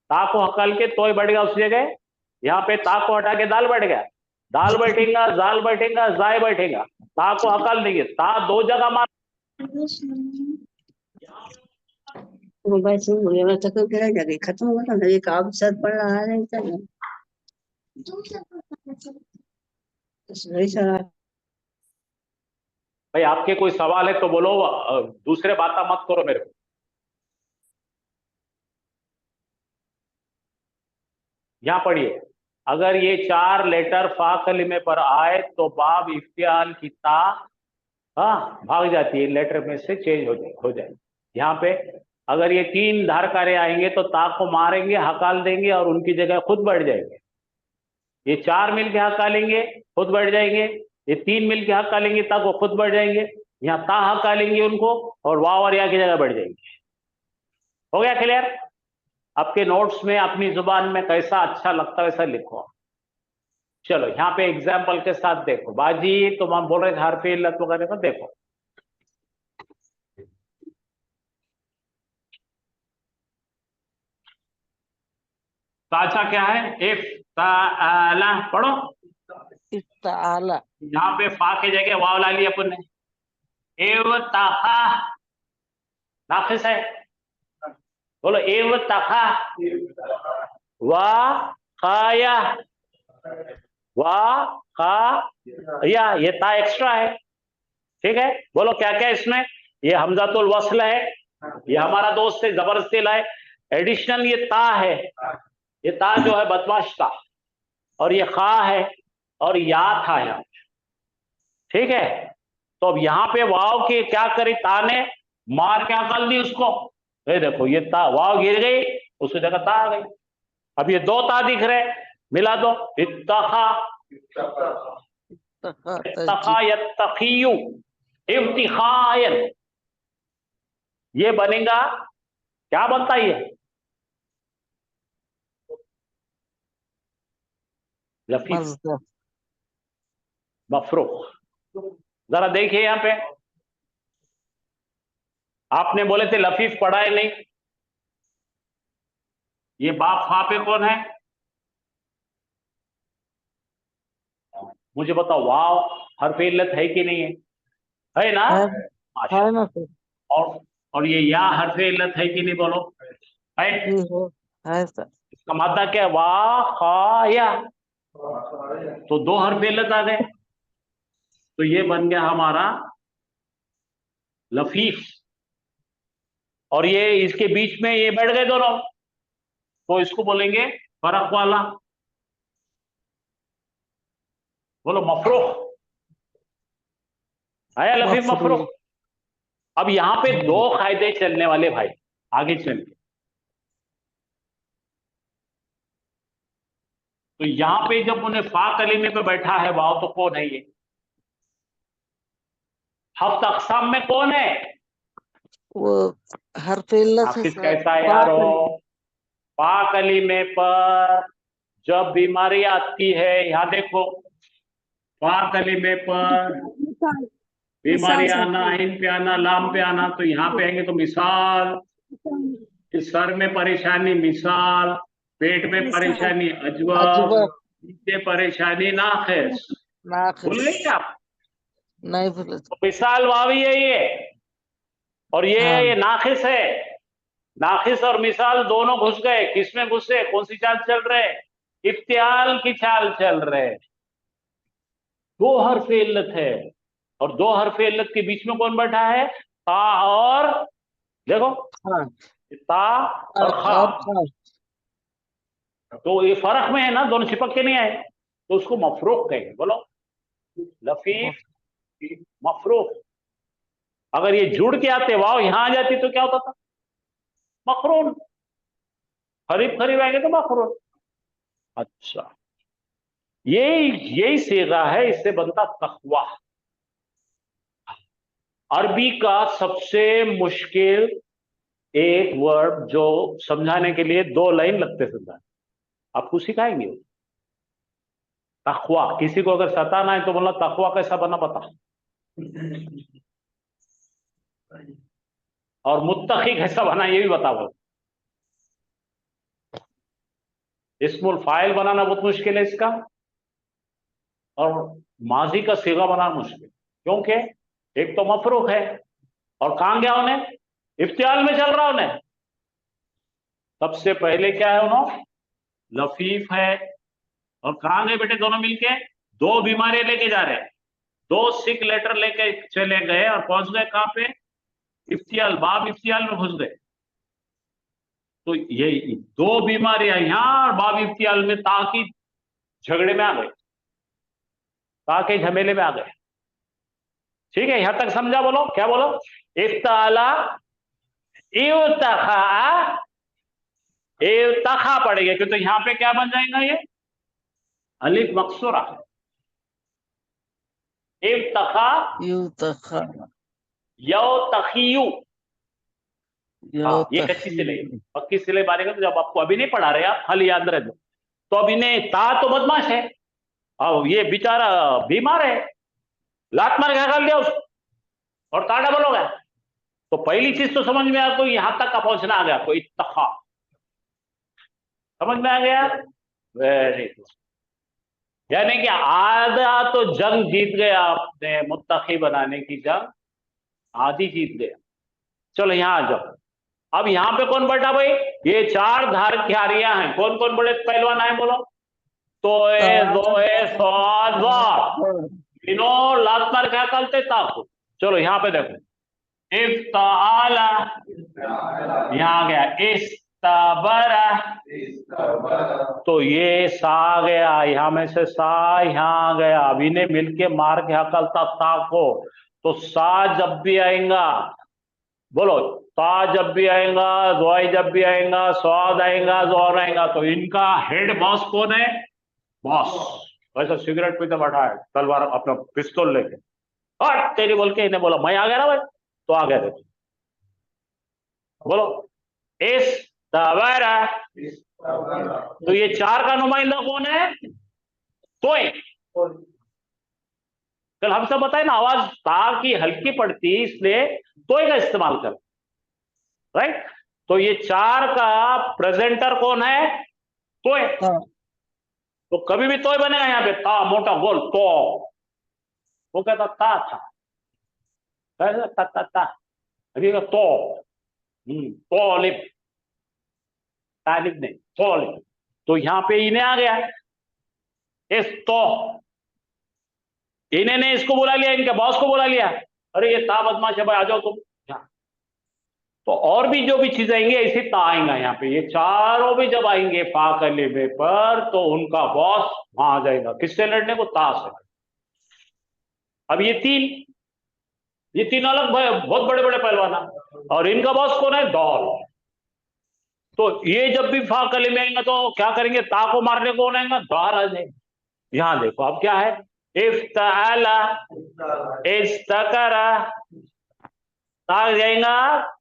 ता को हकल के तोय बैठ गया उस जगह, यहाँ पे ता को हटा के दाल बैठ गया, दाल बैठेगा, जाल बैठेगा, जाय बैठेगा, ता को हकल देंगे, ता 2 जगह मार। मोबाइल से मुझे मैं तक कह जाके खत्म होगा ना, ये काम सर पड़ रहा है नहीं सही सर। भाई आपके कोई सवाल है तो बोलो, दूसरे बातें मत करो मेरे को। यहां पढ़िए, अगर ये 4 लेटर फा कलिमे पर आए तो बाब इफ्तियाल की ता भाग जाती है, लेटर में से चेंज हो जाए। यहाँ पे अगर ये 3 धारकारे आएंगे तो ता को मारेंगे, हकाल देंगे और उनकी जगह खुद बढ़ जाएंगे। ये 4 मिलके हकालेंगे, खुद बढ़ जाएंगे। ये 3 मिलके हकालेंगे, ता को खुद बढ़ जाएंगे। यहाँ ता हकालेंगे उनको और वाव और या की जगह बढ़ जाएंगे। हो गया क्लियर? आपके नोट्स में अपनी जुबान में कैसा अच्छा लगता है वैसा लिखो। चलो यहाँ पे एग्जाम्पल के साथ देखो। बाजी तुम हम बोल रहे थे हरफ इल्लत वगैरह को देखो। ताचा क्या है? इफ्ताला पढ़ो। इफ्ताला। यहाँ पे फा के जगह वाव ला लिया अपन ने। इफ्ताहा नाफिस है, बोलो इफ्ताहा। वा खाया, वा खा या, ये ता एक्स्ट्रा है, ठीक है। बोलो क्या क्या इसमें? ये हमजातुल वस्ल है, ये हमारा दोस्त है जबरदस्ती लाए। एडिशनल ये ता है, ये ता जो है बदमाश था, और ये खा है और या था यहाँ, ठीक है। तो अब यहाँ पे वाव की क्या करी, ता ने मार के अकल दी उसको। ये देखो ये ता, वाव गिर गई, उसकी जगह ता आ गई। अब ये 2 ता दिख रहे, मिला दो। इत्तखा, इत्तखा यत्तखियु, इफ्तिखायन। ये बनेगा, क्या बनता है ये? लफीफ, मज़दर। मफरूख। जरा देखिए यहाँ पे, आपने बोले थे लफीफ पढ़ा है नहीं। ये बाप फा पे कौन है? मुझे बताओ, वाव हरफ इल्लत है कि नहीं है? है ना? है माशा। ना सर? और ये या हरफ इल्लत है कि नहीं, बोलो? है। जी है सर। इसका मादा क्या है? वा खा या, तो 2 हरफ इल्लत आ गए। तो ये बन गया हमारा लफीफ, और ये इसके बीच में ये बैठ गए दोनों, तो इसको बोलेंगे फर्क वाला। बोलो मफरूख। आया लफीफ मफरूख। अब यहां पे 2 कायदे चलने वाले भाई, आगे चलिए। तो यहां पे जब उन्हें फा कलीमे पे बैठा है वाव, तो कौन है ये? हफ्त अक़साम में कौन है? वो हरफ इल्लत है नाफिस सर। कैसा है यारो? फा कलीमे पर जब बीमारी आती है, यहां देखो, फा कलीमे पर बीमारी आना, इन पे आना, लाम पे आना, तो यहाँ पे आएंगे तो मिसाल। इस सर में परेशानी मिसाल, पेट में परेशानी अजवा, अजवा। नीचे परेशानी नाखिस। भूल नाखिस। गए क्या आप? नहीं भूले। तो मिसाल वावी है ये, और ये नाखिस है। नाखिस और मिसाल दोनों घुस गए। किसमें घुसे? कौन सी चाल चल रहे? इफ्तियाल की चाल चल रहे। 2 हरफ इल्लत है, और 2 हरफ इल्लत के बीच में कौन बैठा है? ता और, देखो, हाँ। ता और खा। और खा। तो ये फर्क में है ना, दोनों चिपक के नहीं आए, तो उसको मफरूक कहेंगे। बोलो लफीफ, मफरूक। अगर ये जुड़ के आते, वाव यहां आ जाती, तो क्या होता था? मखरून। करीब करीब आएंगे तो मखरून। अच्छा, यही सीगा है, इससे बनता तकवा। अरबी का सबसे मुश्किल एक वर्ड जो समझाने के लिए 2 लाइन लगते समझाने, आपको सिखाएंगे। तकवा। किसी को अगर सताना है तो बोला तकवा कैसा बना बता, और मुत्तकी कैसा बना ये भी बताओ। इस्मुल फाइल बनाना बहुत मुश्किल है इसका, और माजी का सीगा बनाना मुश्किल, क्योंकि एक तो मफरूक है, और कहां गया उन्हें? इफ्तियाल में चल रहा उन्हें। सबसे पहले क्या है उन्होंने? लफीफ है, और कहां गए बेटे दोनों मिलके? 2 बीमारियां लेके जा रहे हैं, 2 सिक लेटर लेके चले गए, और पहुंच गए कहां पे? इफ्तियाल। बाब इफ्तियाल में घुस गए। तो ये 2 बीमारियां यहां, और बाब इफ्तियाल में, ताकि झगड़े में आ गए, ता के झमेले में आ गए। ठीक है, यहां तक समझा? बोलो क्या? बोलो इफ्ताला इवतखा, इवतखा पड़ेगा क्योंकि तो यहां पे क्या बन जाएगा? ये अलिफ मकसूरा है। इवतखा युतखा यौतखियु। हाँ, ये कच्ची सिले, यौतखी। पक्की सिले मारेगा तो जब आपको अभी नहीं पढ़ा रहे आप, खाली याद रह दो। तो अभी ने ता तो बदमाश है, अब ये बेचारा बीमार है, लात मार के कर दिया उसको और ता डबल हो गया। तो पहली चीज तो समझ में आ गई, यहां तक का पहुंचना आ गया आपको, इत्तखा समझ में आ गया? Very good. यानी कि आधा तो जंग जीत गया आपने, मुत्तकी बनाने की जंग आधी जीत गया। चलो यहां आ जाओ। अब यहां पे कौन बैठा भाई? ये चार धारधारियां हैं। कौन कौन बड़े पहलवान आए? बोलो। तोए दोए सौद वार, तीनों लात मार क्या करते ताकू। चलो यहां पे देखो, इफ्ताला यहां आ गया, इस्ताबरा तो ये सा आ गया, यहां में से सा यहां आ गया। अभी ने मिलके मार के हकलता ता को, तो सा जब भी आएगा, बोलो ता जब भी आएगा, जोई जब भी आएगा, स्वाद आएगा, जोर आएगा, तो इनका हेड बॉस कौन है? बॉस। वैसा सिगरेट पीते बैठा है, तलवार अपना पिस्तौल लेके, और तेरी बोल के इन्हें बोला मैं आ गया ना भाई, तो आ गया देखो। बोलो इस तबरा, तो ये चार का नुमाइंदा कौन है? तोय। कल हम सब बताए ना, आवाज ता की हल्की पड़ती इसलिए तोय का इस्तेमाल कर, राइट? तो ये चार का प्रेजेंटर कौन है? तोय। तो कभी भी तोय बनेगा यहां पे, ता मोटा गोल तो, वो कहता ता था, ता ता ता, अभी तो तोलिब, तालिब नहीं तोलिब। तो यहां पे इन्हें आ गया, इस तो इन्हें ने इसको बुला लिया, इनके बॉस को बुला लिया, अरे ये ता बदमाश है भाई, आ जाओ तुम यहाँ। तो और भी जो भी चीजें आएंगे ऐसे ता आएगा यहाँ पे, ये चारों भी जब आएंगे फा कलीमे पर, तो उनका बॉस वहां आ जाएगा, किससे लड़ने को? ता से। अब ये तीन अलग बहुत बड़े बड़े पहलवान हैं, और इनका बॉस कौन है? दौल। तो ये जब भी फा कलीमे आएंगे तो क्या करेंगे? ता को मारने को कौन आएगा? दार आ जाएगा। यहां देखो अब क्या है, इफ्ताला इस्तकरा, आ जाएगा,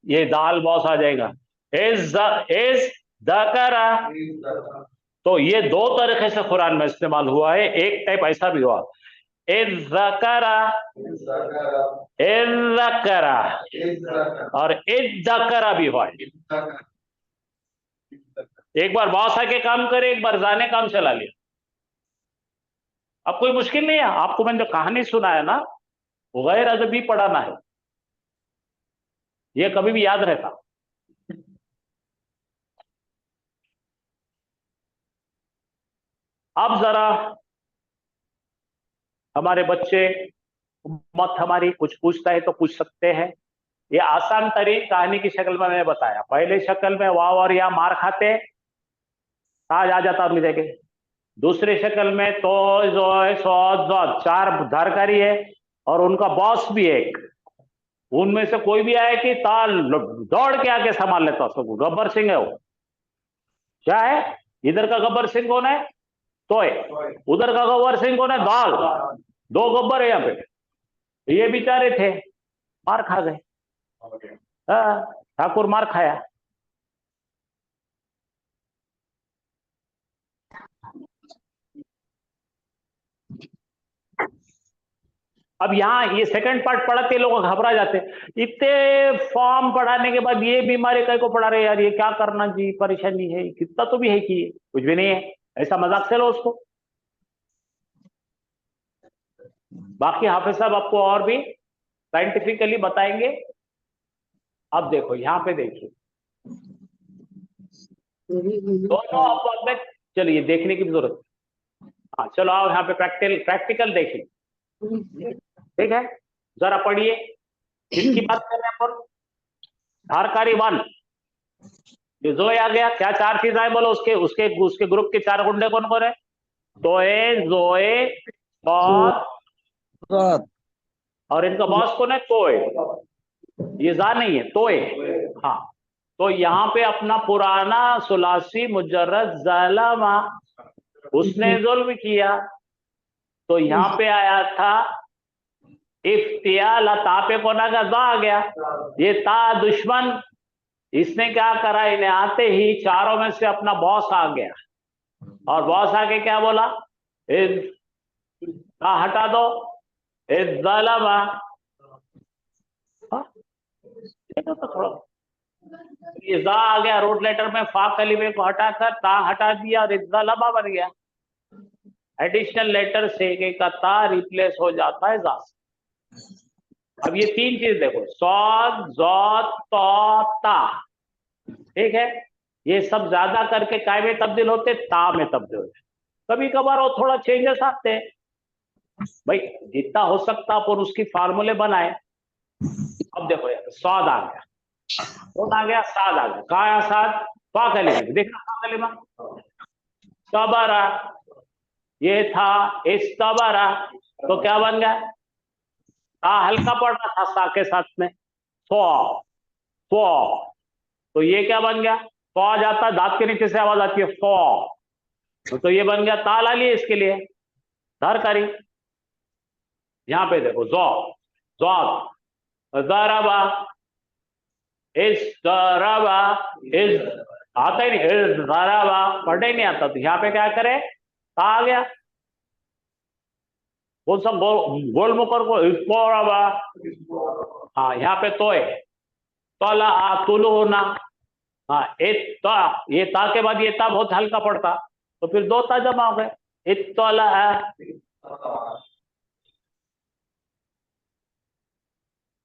ये दाल बॉस आ जाएगा, इस दकरा। तो ये दो तरीके से कुरान में इस्तेमाल हुआ है, एक टाइप ऐसा भी हुआ, इस दकरा और इस दकरा भी हुआ है। एक बार बॉस आके काम करे, एक बार जाने काम चला लिया। अब कोई मुश्किल नहीं है, आपको मैंने जो कहानी सुनाया ना, वो गैर अदबी पढ़ाना है, ये कभी भी याद रहता। अब जरा हमारे बच्चे, मत हमारी कुछ पूछता है तो पूछ सकते हैं। ये आसान तरीके कहानी की शक्ल में मैंने बताया। पहले शक्ल में वाव और या मार खाते, ताज आ जाता मुझे के। दूसरी शक्ल में तो जो चार धारकारी है और उनका बॉस भी एक, उनमें से कोई भी आए कि ताल दौड़ के आके संभाल लेता उसको। गब्बर सिंह है वो, क्या है? इधर का गब्बर सिंह कौन है? तोय। उधर का गब्बर सिंह कौन है? दाल। दो गब्बर है यहाँ पे। ये बेचारे थे, मार खा गए। हाँ, ठाकुर मार खाया। अब यहाँ ये सेकंड पार्ट पढ़ते लोग घबरा जाते, इतने फॉर्म पढ़ाने के बाद ये बीमारी कहीं को पढ़ा रहे यार, ये क्या करना जी, परेशानी है, कितना तो भी है कि कुछ भी नहीं है, ऐसा मजाक से लो उसको। बाकी हाफिज साहब आपको और भी साइंटिफिकली बताएंगे। अब देखो यहाँ पे देखिए, दोनों अल्फाबेट में, चलिए देखने की जरूरत। हाँ चलो आओ यहाँ पे प्रैक्टिकल देखिए, ठीक है? जरा पढ़िए, किसकी बात कर रहे हैं अपन? धारकारी 1, ये जो आ गया, क्या चार चीज आए बोलो, उसके उसके उसके ग्रुप के चार गुंडे कौन कौन है? तोए, जोए, सौद, सौद, और इनका बॉस कौन है? तोए। ये जा नहीं है, तोए। हाँ, तो यहाँ पे अपना पुराना सुलासी मुजर्रद ज़लमा, उसने जुल्म किया, तो यहाँ पे आया था इफ्तियाल, ता पे कोना का दा आ गया। ये ता दुश्मन, इसने क्या करा, इन्हें आते ही चारों में से अपना बॉस आ गया, और बॉस आके क्या बोला, ता हटा दो, ज़लमा। हाँ, देखो तो थोड़ा, ये जा आ गया रूट लेटर में, फा कलीमे को हटाकर ता हटा दिया और ज़लमा बन गया। एडिशनल लेटर से का ता रिप्लेस हो जाता है जा से। अब ये तीन चीज देखो, सौद, जौत, तौ, ता, ठीक है, ये सब ज्यादा करके काय में तब्दील होते, ता में तब्दील होते। कभी कभार वो थोड़ा चेंजेस आते हैं भाई, जितना हो सकता पर उसकी फार्मूले बनाए। अब देखो यार, सौद आ गया, कौन आ गया, साद आ गया, कहा आया साद, फा कलीमा, देखा फा कलीमा, सबरा, ये था इस्तबरा, तो क्या बन गया, ता हल्का पड़ रहा था सा के साथ में, फो, फो, तो ये क्या बन गया, फो आ जाता है, दांत के नीचे से आवाज आती है फो, तो ये बन गया ताला लिए, इसके लिए धर करी। यहां पे देखो, जो, जौद, ज़रबा, इस ज़रबा, इस आता ही नहीं, इस ज़रबा पढ़ने ही नहीं आता, तो यहाँ पे क्या करे, ता आ गया, वो सब गोल मुकर को इस्पोरबा। हाँ, यहाँ पे तो है, तोला तुलू होना। हाँ, ये ता के बाद ये ता बहुत हल्का पड़ता, तो फिर दो ता जमा हो गए, इत्तला।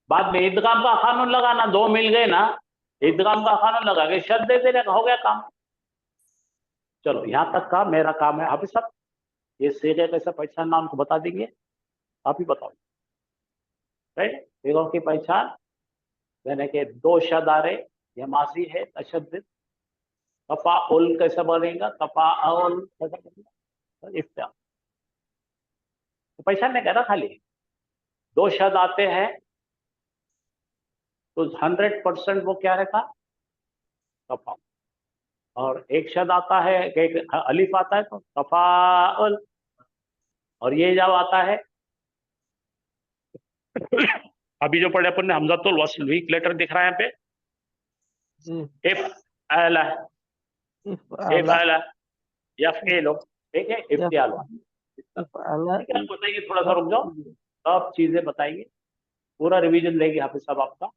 बाद में इदगाम का कानून लगाना, दो मिल गए ना, इदगाम का कानून लगा के शद दे देने का, हो गया काम। चलो यहां तक का मेरा काम है। अभी सब ये सीधे कैसे पहचानना उनको बता देंगे, आप ही बताओ। राइट, फिगरों की पहचान, यानी कि दो शदारे, ये माजी है तशद्दुद, तफाउल कैसे बनेगा, तफाउल कैसे बनेगा, इफ्तियाल। तो पहचानने का ना, खाली दो शद आते हैं तो 100% वो क्या रहता, तफाउल। और एक शद आता है, एक अलिफ आता है तो तफाउल, और ये जब आता है अभी जो पढ़े अपन ने, हमज़तुल वस्ल, वीक लेटर दिख रहा है यहाँ पे, इफ आला, इफ आला, यफ़इलु, ठीक है, इफ्तियाल। ठीक है, बताइए, थोड़ा सा रुक जाओ, सब चीजें बताइए, पूरा रिवीजन लेंगे यहाँ पे सब आपका।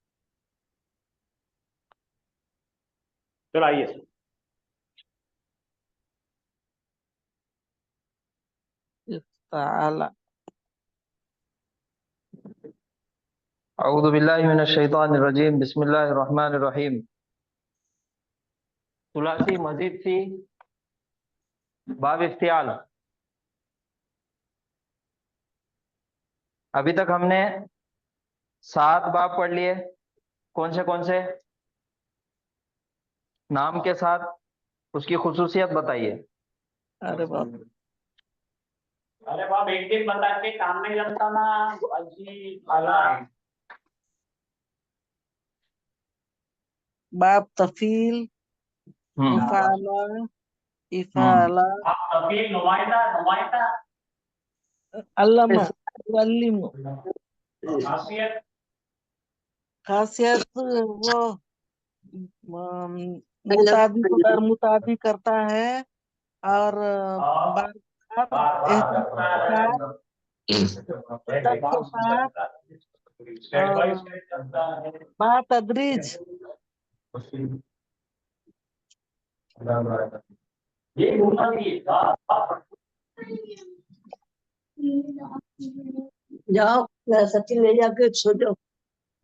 चलो आइए, अऊज़ु बिल्लाहि मिनश शैतानिर रजीम, बिस्मिल्लाहिर रहमानिर रहीम। सुलासी मजीद सी बाब इफ्तियाल। अभी तक हमने 7 बाब पढ़ लिए। कौन से नाम के साथ, उसकी खुसूसियत बताइए। अरे बाप, अरे बाप, एक दिन बता के काम नहीं लगता ना, अजी खाला। बाप तफील, मुफाला, इफाला, आप तफील, नुमाइंदा, नुमाइंदा, अल्लमा, वल्लिम। खासियत, खासियत वो मुतादी को दर मुतादी करता है, और बार बार एहतियात शिद्दत के साथ, स्टेप बाय और स्टेप चलता है। बातदरीज ये होना चाहिए था। जाओ, सचिन ले जाके सो जाओ,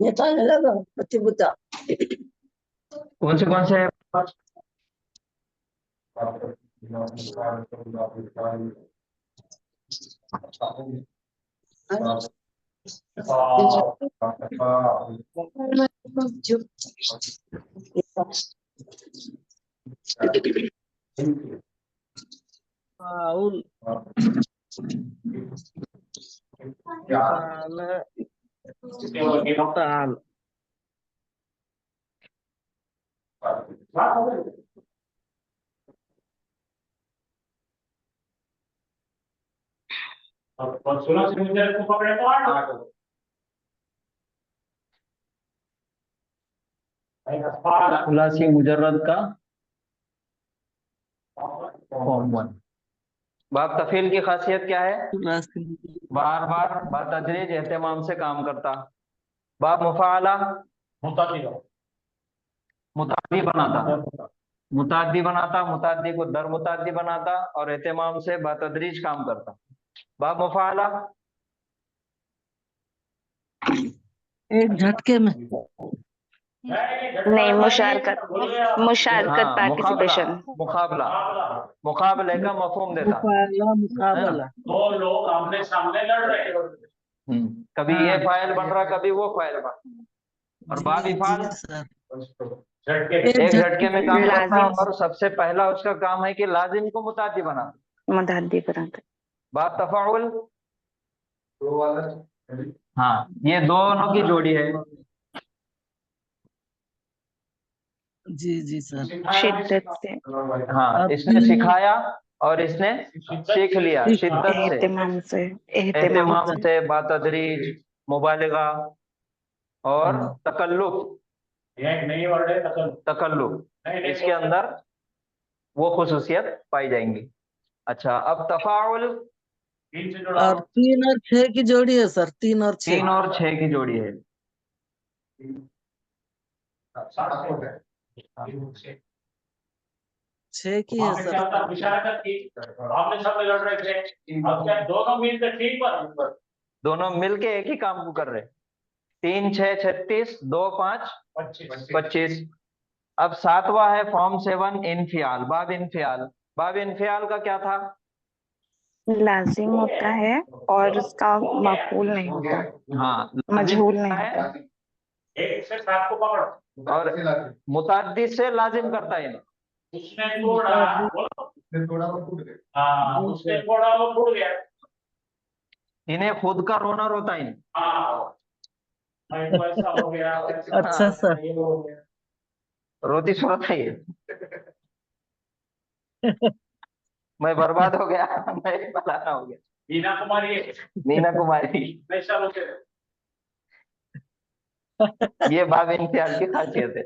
ये तो लगा बच्चे बुता। कौन से फाउल ताल ताल और 16 से मुझे को पकड़े तो 8 खुलासी मुजर्रद का फॉर्म 1। बाब तफील की खासियत क्या है? बार बार बातदरीज एहतमाम से काम करता। बाब मुफाला मुताद्दी बनाता, मुताद्दी बनाता, मुताद्दी को दर मुताद्दी बनाता और एहतमाम से बातदरीज काम करता। बाब मुफाला एक झटके में नहीं, मुशारकत मुशारकत हाँ, मुकाबला, पार्टिसिपेशन। मुकाबला, मुकाबले का मफहूम देता। मुकाबला मुकाबला दो लोग आमने सामने लड़ रहे हैं। कभी ये फाइल बन रहा, कभी वो फाइल बन रहा। और बाब इफाल एक झटके में काम करता लाजिम। और सबसे पहला उसका काम है कि लाजिम को मुताद्दी बनाता। मुताद्दी बनाते। बाब तफाउल हाँ, ये दोनों की जोड़ी है। जी जी सर। शिद्दत से, हाँ, इसने सिखाया और इसने सीख लिया शिद्दत से, एहतमाम से, एहतमाम से, बातदरीज, मुबालिगा और तकल्लुफ। ये एक नई वर्ड है तकल्लुफ इसके अंदर वो खुसूसियत पाई जाएंगी। अच्छा, अब तफाउल तीन से जुड़ा और 3 और 6 की जोड़ी है सर, 3 और 6। 3 और 6 की जोड़ी है। 6 की है सर। मुशारकत की, आपने सब लड़ रहे थे, अब क्या दोनों मिलकर ठीक पर दोनों मिलके एक ही काम को कर रहे। 3 6 36, 2 5 25। अब 7वां है फॉर्म 7 इनफियाल। बाब इनफियाल, बाब इनफियाल का क्या था? लाजिम होता है और उसका मफूल नहीं होता, हाँ, मजहूल नहीं होता। एक से 7 को पकड़ो और मुताद्दी से लाजिम करता है। उसने तोड़ा, हाँ उसने तोड़ा वो टूट गया। इन्हें खुद का रोना रोता ही नहीं। हाँ ऐसा हो गया, अच्छा सर। ये हो गया। रोती सूरत है ये। मैं बर्बाद हो गया, मैं फलाना हो गया। मीना कुमारी मीना कुमारी, हमेशा रोते रहे। ये बाब इम्तियाज की खासियत है।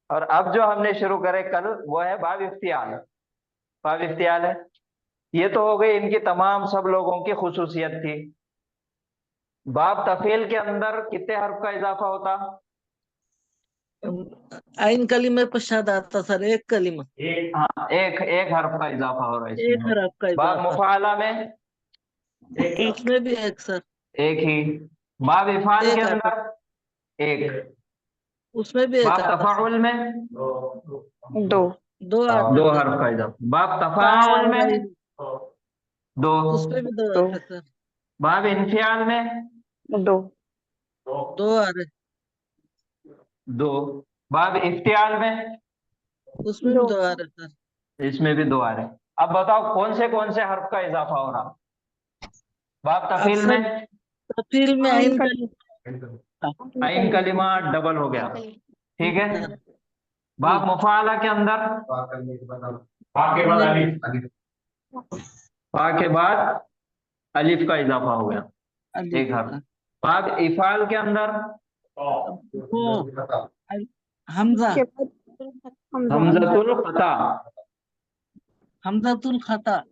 और अब जो हमने शुरू करे कल, वो है बाब इफ्तियाल। बाब इफ्तियाल है, ये तो हो गई इनकी तमाम सब लोगों की खुसूसियत थी। बाब तफील के अंदर कितने हर्फ का इजाफा होता? आइन कलीमे पश्चात आता सर, एक कलीमा, हाँ, एक हर्फ का इजाफा हो रहा है एक इसमें। हरफ का बाब इजाफा। मुफाला में उसमें भी एक सर, एक ही। बाब इफाल के एक आता, अंदर एक। उसमें भी एक बाब आता सर। तफाउल में दो, 2 आता दो सर। हर्फ का इजाफा। बाब तफाउल में दो। उसमें भी 2 दो, आते सर। बाब इनफियाल में दो, 2 आ रहे, दो। बाब इफ्तियाल में उसमें भी 2 आ रहे सर। इसमें भी दो आ रहे। अब बताओ कौन से हर्फ का इजाफा हो रहा? बाब अब तफील सर में तफील में आइन आइन कलिमा डबल हो गया, ठीक है। सर। बाब मुफाला के अंदर फा के बाद अलिफ का इजाफा हो गया, एक हर्फ। बाब इफाल के अंदर वो हमजा, हमजतुल खता। हमजातुल खता।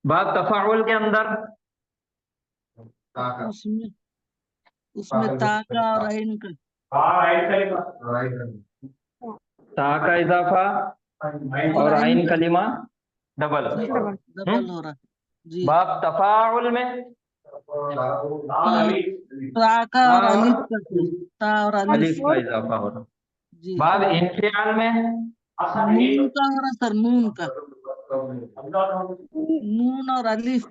बाब तफाउल के अंदर उसमें उसमें ता का और आइन का, ता का इजाफा और आइन कलिमा डबल। डबल हो रहा जी। बाब तफाउल में ता का और अलिफ का, ता और अलिफ अलिफ का इजाफा हो रहा। जी। बाब इनफियाल में नून का हो रहा सर, नून का, नून और अलिफ।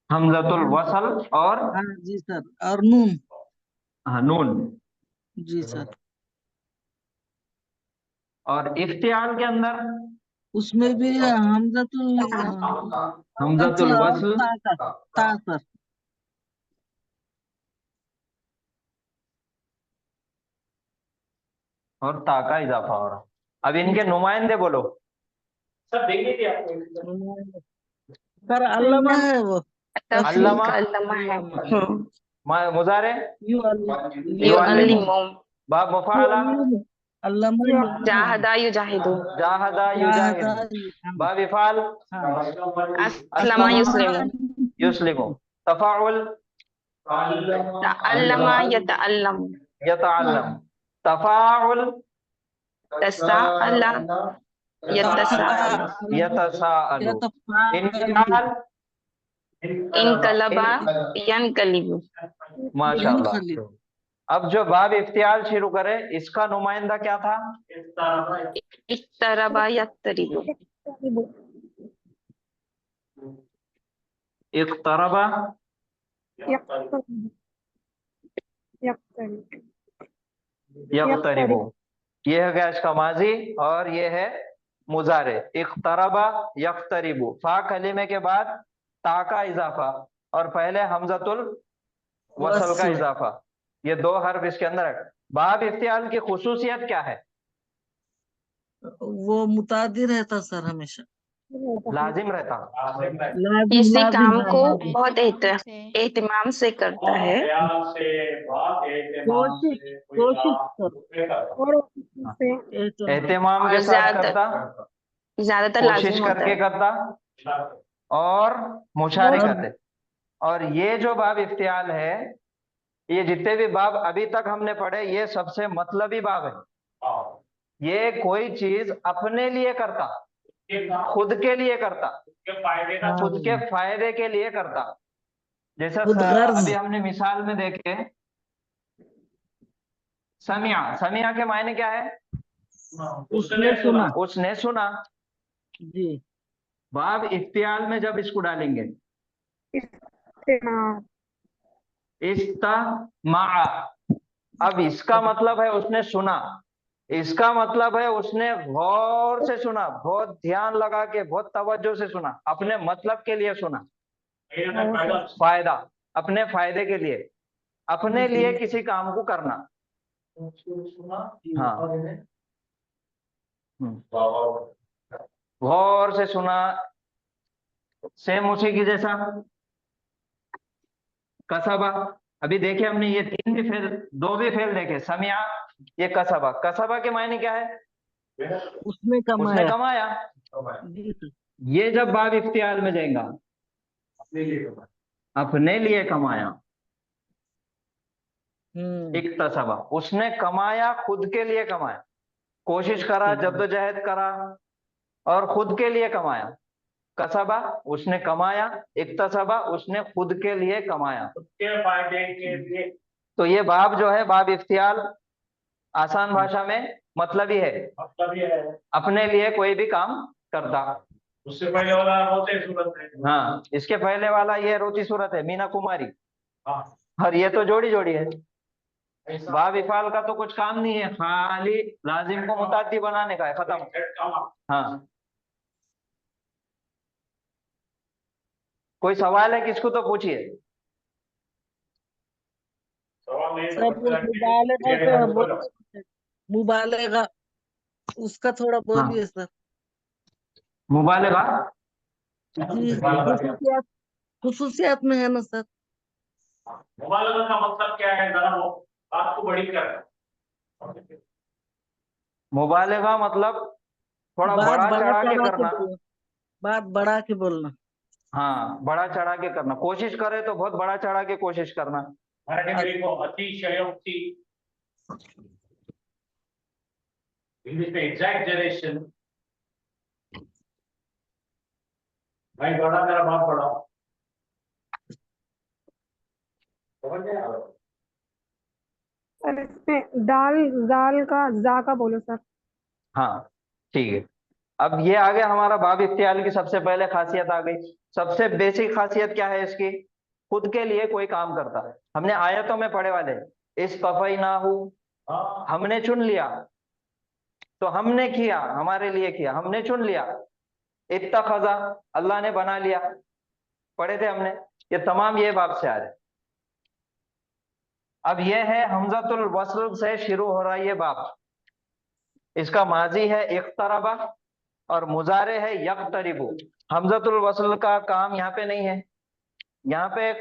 हमजतुल वसल और हाँ जी सर, और नून। हाँ नून। जी सर। और इफ्तियाल के अंदर उसमें भी हमजतुल हमजतुल अच्छा, वस्ल ता सर। और ता का इजाफा हो रहा। अब इनके नुमाइंदे बोलो। सर देंगे कि आपको सर अल्लामा है वो। अल्लामा तफरीक अल्लामा है। मुजारे यू युअल्लिमु। बाब मुफाला अल्लामा जाहदा युजाहिदु। जाहदा युजाहिदु। बाब इफाल अस्लमा युस्लिमु। युस्लिमु। तफाउल तअल्लमा यतअल्लम। यतअल्लम। तफाउल तसाअला यतसाअल। यतसाअलु। इनकिलाल इनकलबा यनकलिबु। माशाअल्लाह। अब जो बाब इफ्तियाल शुरू करे इसका नुमाइंदा क्या था? इक्तरबा यक्तरिबु। इक्तरबा यक्तरिबु। ये है गया इसका माजी और ये है मुजारे। इक्तरबा यक्तरिबु। फा कलीमे के बाद ता का इजाफा और पहले हमजतुल वसल का इजाफा, ये दो हर्फ इसके अंदर है। बाब इफ्तियाल की खुसूसियत क्या है? वो मुतादी रहता सर, हमेशा लाजिम रहता। किसी काम को बहुत एहतिमाम से करता है। एहतिमाम के और साथ करता, ज्यादातर कोशिश लाजिम होता करके है। करता और मुशारिकत। और ये जो बाब इफ्तियाल है, ये जितने भी बाब अभी तक हमने पढ़े ये सबसे मतलबी बाब है। ये कोई चीज अपने लिए करता, खुद के लिए करता, खुद के फायदे के लिए करता। जैसा अभी हमने मिसाल में देखे समिया। समिया के मायने क्या है? उसने सुना। उसने सुना। जी। बाब इफ्तियाल में जब इसको डालेंगे इस्तिमा, अब इसका मतलब है उसने सुना, इसका मतलब है उसने गौर से सुना, बहुत ध्यान लगा के, बहुत तवज्जो से सुना, अपने मतलब के लिए सुना। फायदा, अपने फायदे के लिए, अपने लिए किसी काम को करना। हाँ, गौर से सुना। सेम उसी की जैसा कसबा। अभी देखे हमने ये तीन भी फेल, दो भी फेल देखे, समिया, ये कसबा। कसबा के मायने क्या है? उसने उसने कमाया। ये जब बाब इफ्तियाल में जाएगा, अपने लिए कमाया। इक्तसबा, उसने कमाया, खुद के लिए कमाया, कोशिश करा, जद्दोजहद करा और खुद के लिए कमाया। कसबा, उसने कमाया। इक्तसबा, उसने खुद के लिए कमाया, उसके फायदे के लिए। तो ये बाब जो है, बाब इफ्तियाल, आसान भाषा में मतलब ही है अपने लिए कोई भी काम करता। उससे पहले वाला रोती सूरत है। हाँ, इसके पहले वाला ये रोती सूरत है, मीना कुमारी। और ये तो जोड़ी जोड़ी है। बाब इफाल का तो कुछ काम नहीं है, खाली लाजिम को मुताद्दी बनाने का है, खत्म। हाँ, कोई सवाल है किसको तो पूछिए। मुबालेगा उसका थोड़ा बोलिए सर। मुबालेगा जी, खुसूसियात में है ना सर। मुबालगा का मतलब क्या है, जरा वो बात को बड़ी कर। मुबालेगा मतलब थोड़ा बड़ा चढ़ा के करना। बात बढ़ा के बोलना। हाँ, बड़ा चढ़ा के करना, कोशिश करे तो बहुत बड़ा चढ़ा के कोशिश करना। अतिशयोक्ति, इंग्लिश में एग्जैजरेशन। भाई बड़ा, मेरा बाप बड़ा। सर इसमें दाल दाल का जा का बोलो सर। हाँ ठीक है। अब ये आ गया हमारा बाब इफ्तियाल की सबसे पहले खासियत आ गई। सबसे बेसिक खासियत क्या है इसकी? खुद के लिए कोई काम करता है। हमने आयतों में पढ़े वाले, इस्तफ़ैनाहु, हमने चुन लिया। तो हमने किया, हमारे लिए किया, हमने चुन लिया। इत्तखज़ा, अल्लाह ने बना लिया, पढ़े थे हमने। ये तमाम ये बाब से आ रहे। अब ये है हमज़तुल वस्ल से शुरू हो रहा है ये बाब। इसका माजी है इक़्तरबा और मुजारे है यक़्तरिबु। हमज़तुल वस्ल का काम यहाँ पे नहीं है। यहाँ पे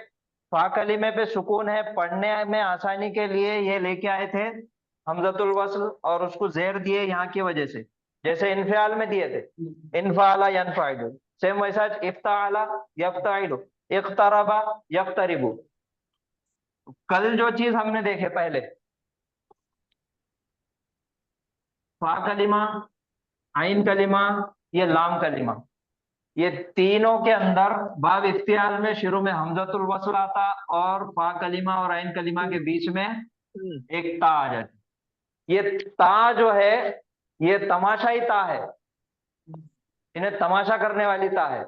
फा कलीमे पे सुकून है, पढ़ने में आसानी के लिए ये लेके आए थे हमज़तुल वस्ल, और उसको जेर दिए यहाँ की वजह से, जैसे इनफियाल में दिए थे इनफाला यनफाइलु, सेम वैसा इफ्ताला यफ्ताइलु, इक़्तरबा यक़्तरिबु। कल जो चीज हमने देखे पहले, फा कलिमा, आइन कलिमा, ये लाम कलिमा, ये तीनों के अंदर बाब इफ्तियाल में शुरू में हमज़तुल वस्ल आता और फा कलिमा और आइन कलिमा के बीच में एक ता आ जाती। ये ता जो है ये तमाशाई ता है, इन्हें तमाशा करने वाली ता है।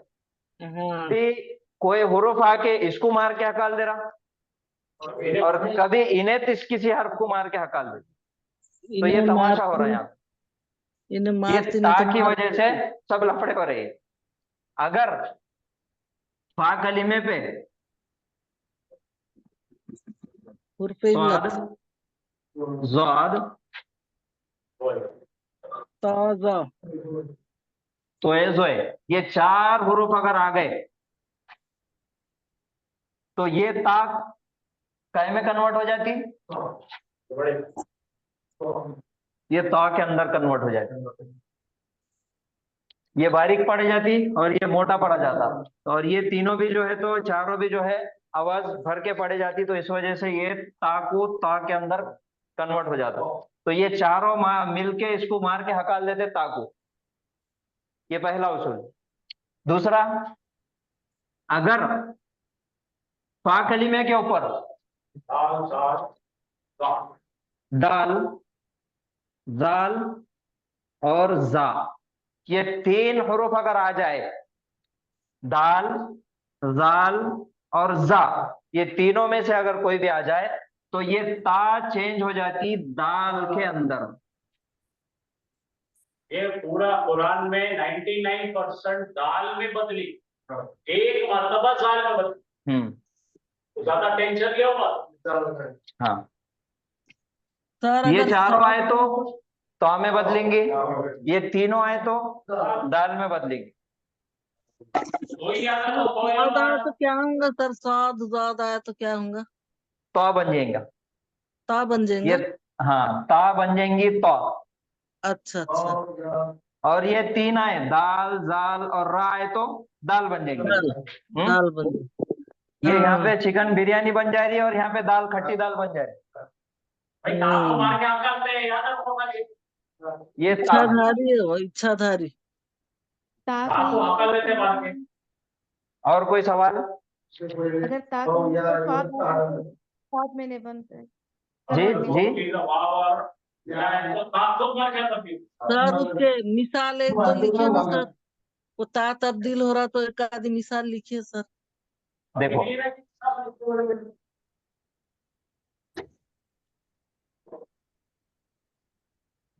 कि कोई हुरूफ आके इसको मार के हकाल दे रहा और कभी इन्हें किसी हर्फ को मार के हकाल दे, तो ये तमाशा हो रहा है यहाँ। ये ता की वजह से सब लफड़े हो रहे हैं। अगर फा कलीमे पे स्वाद, ज़ाद, तोए, ये चार हुरूफ अगर आ गए तो ये ता कै में कन्वर्ट हो जाती, ये ता के अंदर कन्वर्ट हो जाती। ये बारीक पड़ जाती और ये मोटा पड़ा जाता, और ये तीनों भी जो है तो चारों भी जो है आवाज भर के पड़े जाती, तो इस वजह से ये ता को ता के अंदर कन्वर्ट हो जाता। तो ये चारों मिलके इसको मार के हकाल देते ता को। ये पहला उसूल। दूसरा, अगर फा कलीमे के ऊपर दाल, जाल और जा, ये तीन हुरूफ अगर आ जाए, दाल, जाल और जा, ये तीनों में से अगर कोई भी आ जाए तो ये ता चेंज हो जाती दाल के अंदर। ये पूरा कुरान में 99% दाल में बदली, एक मरतबा जाल में बदली। तो ज्यादा टेंशन लिया होगा। हाँ, ये चारों आए तो ता में बदलेंगे, ये तीनों आए तो दाल में बदलेंगे। तो क्या होगा सर? स्वाद ज़ाद आया तो क्या होगा? ता बन जाएगा, ता बन जाएंगे। ये हाँ ता बन जाएंगी ता। अच्छा अच्छा। और ये तीन आए, दाल, जाल और रा आए तो दाल बन जाएंगी। दाल बन जाएगी। ये यहाँ पे चिकन बिरयानी बन जा रही है और यहाँ पे दाल, खट्टी दाल बन जा रही है। ये इच्छाधारी है वो, इच्छाधारी। और कोई सवाल? अगर सात महीने बनते हैं। जी जी, सर उसके मिसाल एक तो लिखिए ना सर, वो ता तब्दील हो रहा तो एक आधी मिसाल लिखिए सर। देखो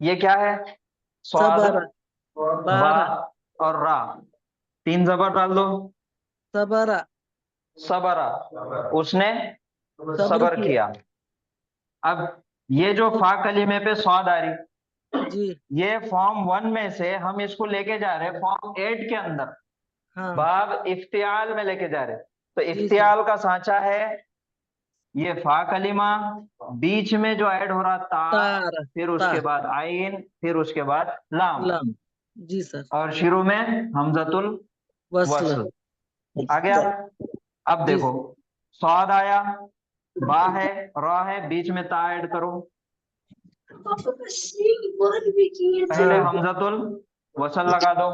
ये क्या है, स्वाद, बा और रा, तीन जबर डाल दो, सबरा, सबरा, उसने सबर किया। अब ये जो फा कलीमे पे स्वाद आ रही जी, ये फॉर्म 1 में से हम इसको लेके जा रहे हैं फॉर्म 8 के अंदर, हाँ बाब इफ्तियाल में लेके जा रहे हैं। तो इफ्तियाल का सांचा है ये फा कलीमा, बीच में जो ऐड हो रहा ता, फिर उसके बाद आइन, फिर उसके बाद लाम। जी सर। और शुरू में हमजतुल वस्ल आ गया। अब देखो स्वाद आया, बा है, रा है, बीच में ता ऐड करो, पहले हमजतुल वसल लगा दो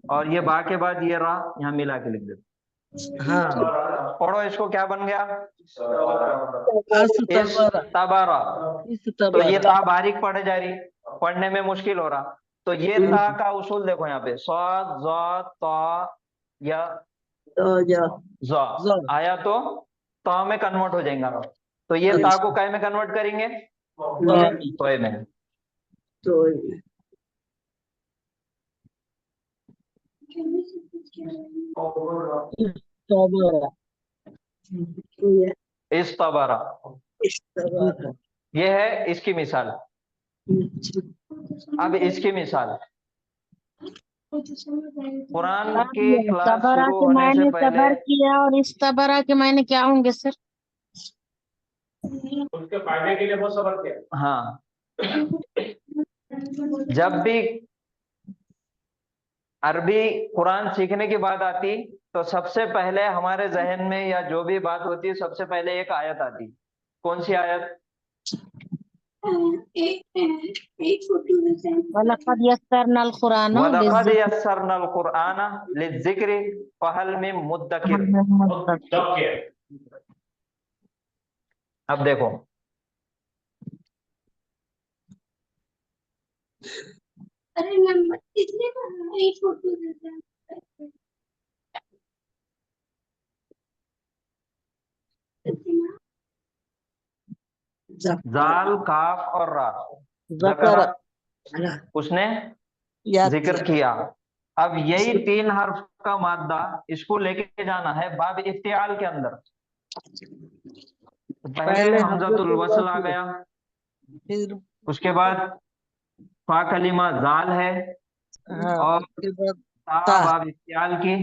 और ये बा के बाद ये रा यहाँ मिला के लिख दो। हाँ, पढ़ो इसको, क्या बन गया, तबारा। तो ये ता बारीक पढ़े जा रही, पढ़ने में मुश्किल हो रहा, तो ये ता का उसूल देखो यहाँ पे, स्वाद, जा, ता या जा आया तो ता में कन्वर्ट हो जाएगा। तो ये ता को काय में कन्वर्ट करेंगे? तोय में। तो तबरा। ये इस्तबरा, इस तरह ये है इसकी मिसाल। अब इसकी मिसाल, कुरान की क्लास तबरा शुरू के होने से मायने पहले सबर किया और इस तबरा के मायने क्या होंगे सर? उसके फायदे के लिए वो सबर किया। हाँ, जब भी अरबी कुरान सीखने की बात आती तो सबसे पहले हमारे जहन में या जो भी बात होती है सबसे पहले एक आयत आती। कौन सी आयत? वलक़द यस्सरनल कुरान वलक़द यस्सरनल कुरआन लिज़्ज़िक्रि फहल मिन मुद्दकिर। अब देखो, अरे नंबर कितने का है? एक फोटो देते हैं। जाल, काफ और रा, जकरा ज़करा, उसने याद जिक्र किया। अब यही तीन हर्फ का मादा इसको लेके जाना है बाब इफ्तियाल के अंदर। पहले हमज़तुल वस्ल आ गया, फिर उसके बाद फा कलिमा जाल है, हाँ और उसके बाद ता ता बाब इफ्तियाल की,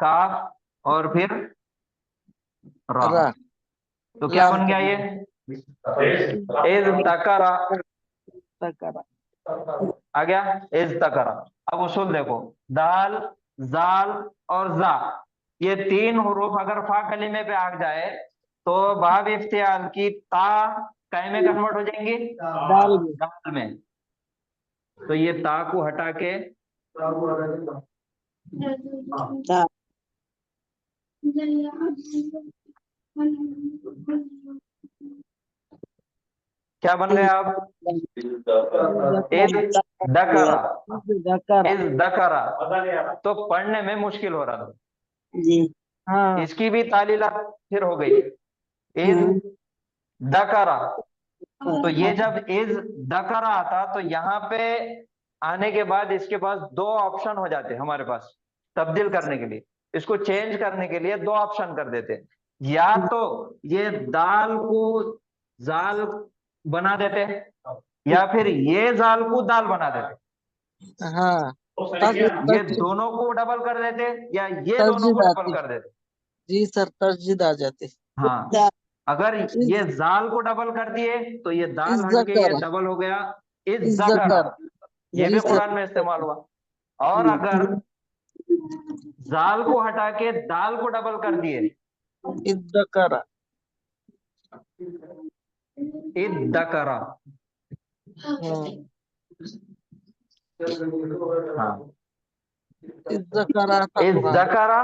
काफ, और फिर रा। रा तो क्या लाम बन गया ये? इज़ तकरा तकरा। आ गया, इज़ तकरा। अब उसूल देखो, दाल, जाल और जा, ये तीन हुरूफ अगर फा कलीमे पे आ जाए तो बाब इफ्तियाल की ता कै में कन्वर्ट हो जाएंगी? दाल में। दाल में। तो ये ता को हटा के ता क्या बन गया? अब इज़ दकरा, जकरा। इज़ दकरा। तो पढ़ने में मुश्किल हो रहा था, जी हाँ इसकी भी तालीलात फिर हो गई। इज़ दकरा, तो ये जब इज़ दकरा आता तो यहाँ पे आने के बाद इसके पास दो ऑप्शन हो जाते हमारे पास तब्दील करने के लिए। इसको चेंज करने के लिए दो ऑप्शन कर देते, या तो ये दाल को जाल बना देते या फिर ये जाल को दाल बना देते। हाँ ये दोनों को डबल कर देते या ये दोनों तरजीद को आती। डबल कर देते। जी सर तरजीद आ जाती। हाँ, अगर ये जाल को डबल कर दिए तो ये दाल इज़ हट के ये जकरा। डबल हो गया इज़ इज़ ज़करा। जकरा। ये जी भी सर। कुरान में इस्तेमाल हुआ। और अगर जाल को हटा के दाल को डबल कर दिए, इज़ जकरा। इज़ दकरा। हाँ हाँ, इज़ जकरा था इज़ कुरान। दकरा,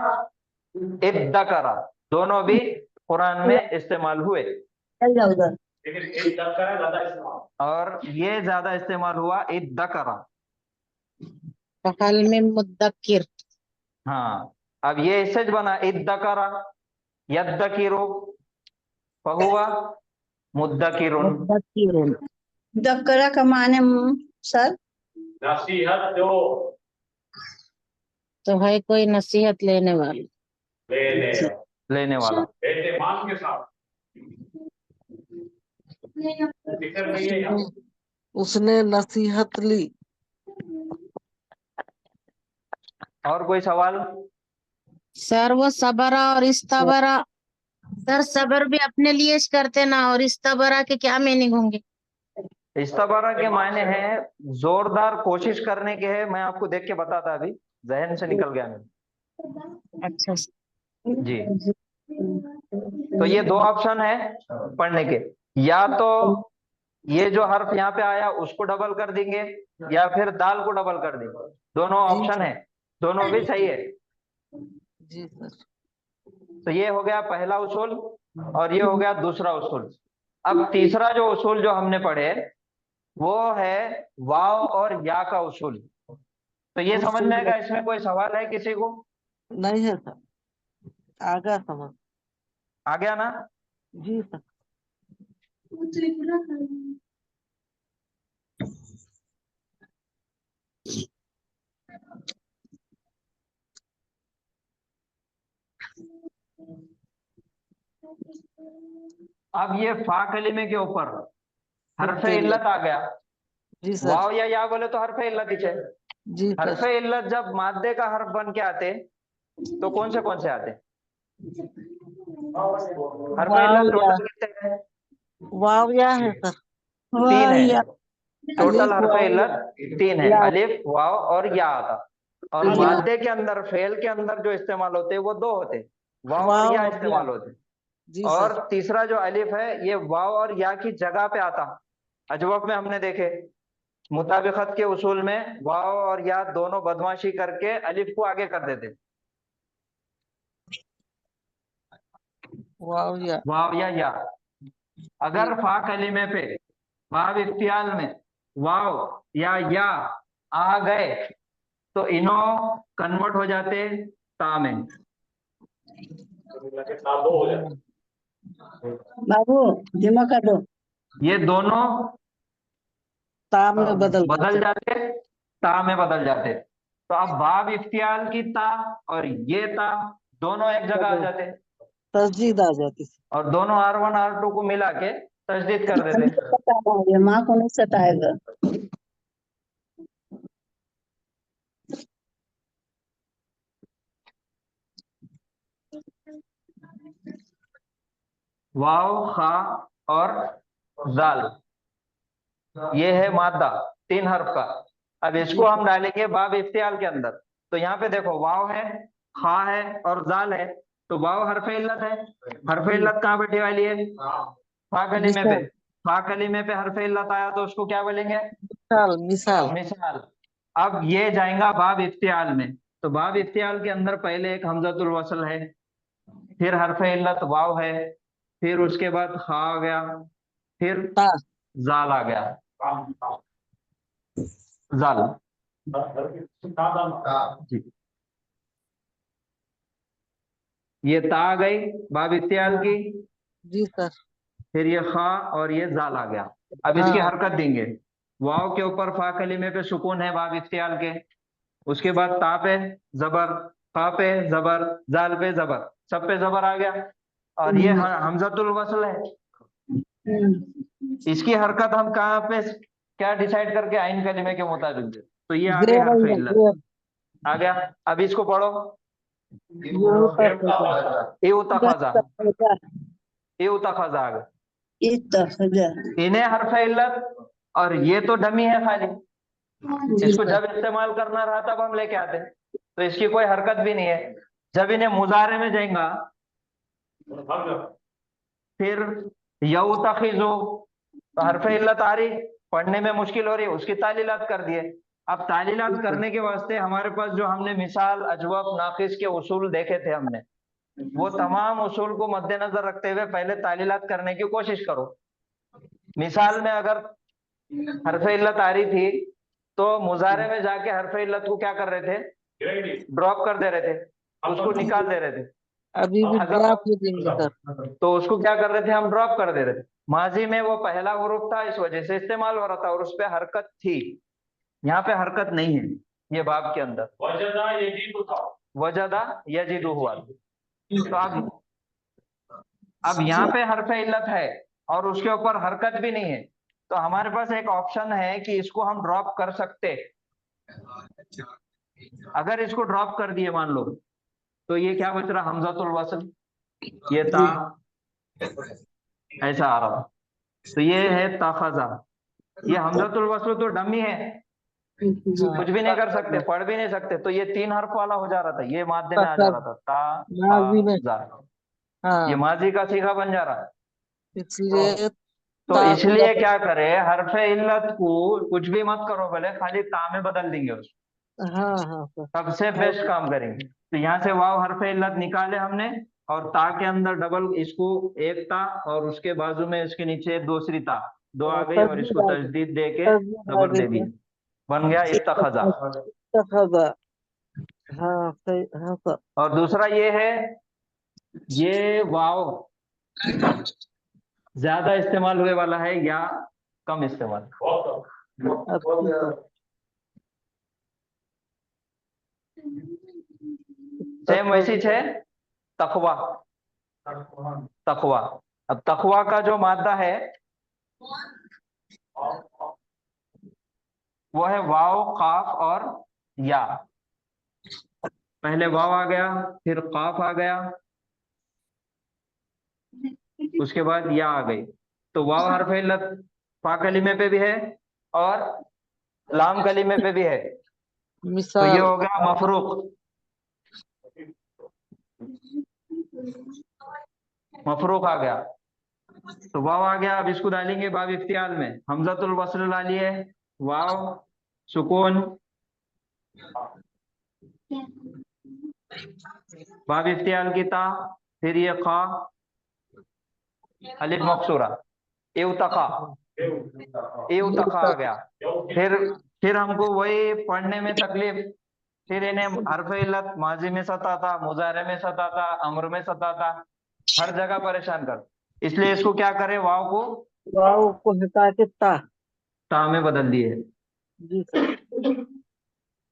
इज़ दकरा, दोनों भी कुरान में इस्तेमाल हुए। चल जाओ उधर। और ये ज्यादा इस्तेमाल हुआ इज़ दकरा। फहल मिन मुद्दकिर। हाँ, अब ये इससे बना इज़ दकरा यद्दकिरु फहुवा मुद्दकिरुन। मुद्दकिरुन, दक्करा का माने सर नसीहत जो तो है कोई नसीहत लेने वाला। लेने वाला। एहतमाम के साथ जिक्र नहीं है यहाँ। उसने नसीहत ली। और कोई सवाल? सर वो सबरा और इस्तबरा, सर सबर भी अपने लिए करते ना, और इस्तबरा के क्या मीनिंग होंगे? इस्तबारा के मायने हैं जोरदार कोशिश करने के है। मैं आपको देख के बताता, अभी जहन से निकल गया मेरे। अच्छा जी, तो ये दो ऑप्शन है पढ़ने के, या तो ये जो हर्फ यहाँ पे आया उसको डबल कर देंगे या फिर दाल को डबल कर देंगे। दोनों ऑप्शन है, दोनों भी सही है। जी सर। तो ये हो गया पहला उसूल और ये हो गया दूसरा उसूल। अब तीसरा जो उसूल जो हमने पढ़े वो है वाव और या का उसूल। तो ये समझ में आएगा? इसमें कोई सवाल है किसी को? नहीं है सर, आगा समझ। आ गया ना? जी सर। वो तो ये पूरा कर लिया। अब ये फा कलीमे के ऊपर हरफ जी इल्लत आ गया। सर। वाव या बोले तो हरफ इल्लत ही है। जी हरफ सर। इल्लत जब मादे का हर्फ बन के आते तो कौन से आते? हरफ वाव इल्लत या टोटल कितने हैं? वाव या है सर। तीन है टोटल। अलिफ हरफ वाव इल्लत तीन है, या। अलिफ वाव और या आता। और या। मादे के अंदर फेल के अंदर जो इस्तेमाल होते हैं वो दो होते हैं, वाव और वाव या और इस्तेमाल होते हैं। जी और सर। तीसरा जो अलिफ है ये वाव और या की जगह पे आता। अजवफ में हमने देखे मुताबिकत के उसूल में वाव और या दोनों बदमाशी करके अलिफ को आगे कर देते। वाव या। वाव या अगर फा कलीमे पे वाव इफ्तियाल में वाव या आ गए तो इन्हों कन्वर्ट हो जाते ता में। बाबू दिमाग का दो। ये दोनों ता में बदल जाते, ता में बदल जाते। तो अब वाव इफ्तियाल की ता और ये ता दोनों एक जगह आ जाते तस्दीद आ जाती और दोनों R1 R2 को मिला के तजदीद कर देते। ये माँ को नहीं सताएगा। वाव खा और जाल ये है मादा 3 हर्फ का। अब इसको हम डालेंगे बाब इफ्तियाल के अंदर। तो यहाँ पे देखो वाव है, खा है और जाल है। तो वाव हरफ इल्लत है। हरफ इल्लत कहाँ बैठे वाली है? फा कलीमे पे। फा कलीमे पे हरफ इल्लत आया तो उसको क्या बोलेंगे? मिसाल। मिसाल। अब ये जाएगा बाब इफ्तियाल में। तो बाब इफ्तियाल के अंदर पहले एक हमजतुल वसल है, फिर हरफ इल्लत वाव है, फिर उसके बाद खा आ गया, फिर ता। जाल आ गया। जाल जी। ये ता आ गई बाब इफ्तियाल की, जी सर। फिर ये खा और ये जाल आ गया। अब इसकी हरकत देंगे। वाव के ऊपर फा कलीमे पे सुकून है बाब इफ्तियाल के, उसके बाद ता पे जबर, फा पे जबर, जाल पे जबर, सब पे जबर आ गया। और ये हमजतुल वसल है। इसकी हरकत हम कहाँ पे क्या डिसाइड करके आइन कलीमे के मुताबिक दे। तो ये आ गई हरफ इल्लत आ गया। अब इसको पढ़ो। इउतखज़ा आ गया। इन्हें हरफ इल्लत और ये तो डमी है खाली, इसको जब इस्तेमाल करना रहा तब हम लेके आते हैं। तो इसकी कोई हरकत भी नहीं है। जब इन्हें मुजारे में जाएगा फिर यउतखिज़ु, तो हरफ इल्लत आ रही, पढ़ने में मुश्किल हो रही है, उसकी तालीलात कर दिए। अब तालीलात करने के वास्ते हमारे पास जो हमने मिसाल अजवब नाकिस के उसूल देखे थे हमने, वो तमाम उसूल को मद्देनजर रखते हुए पहले तालीलात करने की कोशिश करो। मिसाल में अगर हरफ इल्लत आ रही थी तो मुजारे में जाके हरफ इल्लत को क्या कर रहे थे? ड्रॉप कर दे रहे थे, उसको निकाल दे रहे थे। अभी भी ड्रॉप हो देंगे सर। तो उसको क्या कर रहे थे? हम ड्रॉप कर दे रहे थे। माजी में वो पहला हुरूफ था, इस वजह से इस्तेमाल हो रहा था और उस पर हरकत थी। यहाँ पे हरकत नहीं है। ये बाब के अंदर वजदा यजिदु हुआ। तो अब यहाँ पे हरफ इल्लत है और उसके ऊपर हरकत भी नहीं है, तो हमारे पास एक ऑप्शन है कि इसको हम ड्रॉप कर सकते। अगर इसको ड्रॉप कर दिए मान लो, तो ये क्या बच रहा? हमजतुल वसल। ये ता ऐसा आ रहा। तो ये है तखज़ा। ये हमजतुल वसल तो डमी है, कुछ भी नहीं कर सकते, पढ़ भी नहीं सकते। तो ये 3 हर्फ वाला हो जा रहा था, ये मादे में आ जा रहा था ता माजी में। जा। ये माजी का सीगा बन जा रहा है। इसलिए तो इसलिए क्या करे, हरफ इल्लत को कुछ भी मत करो, भले खाली ता में बदल देंगे उसको। हाँ सर। सबसे बेस्ट काम करेंगे। तो यहाँ से वाव हरफ इल्लत निकाले हमने और ता के अंदर डबल, इसको एक ता और उसके बाजू में इसके नीचे दूसरी ता, दो आ गई और इसको तजदीद दे के जबर दे दी, बन गया इत्तखज़ा। हाँ सही। हाँ सर। और दूसरा ये है, ये वाव ज्यादा इस्तेमाल हुए वाला है या कम इस्तेमाल? सेम वैसी है तकवा। तकवा, अब तकवा का जो मादा है वो है वाव, काफ और या। पहले वाव आ गया, फिर काफ आ गया, उसके बाद या आ गई। तो वाव हर्फ इल्लत फा कलीमे पे भी है और लाम कलीमे पे भी है, तो ये मिसाल हो गया मफरूक। मफरूक आ गया, तो वाव आ गया। अब इसको डालेंगे बाब इफ्तियाल में, हमजतुल वस्ल डालिए, वाव सुकून, बाब इफ्तियाल की ता, फिर ये खा, अलिफ मकसूरा, एवतका, एवतका आ गया। फिर हमको वही पढ़ने में तकलीफ, फिर इन्हें हर्फ इल्लत माजी में सताता, मुजारे में सताता, अम्र में सताता, हर जगह परेशान कर। इसलिए इसको क्या करे, वाव को वाव को हटा के ता में बदल दिए। जी सर।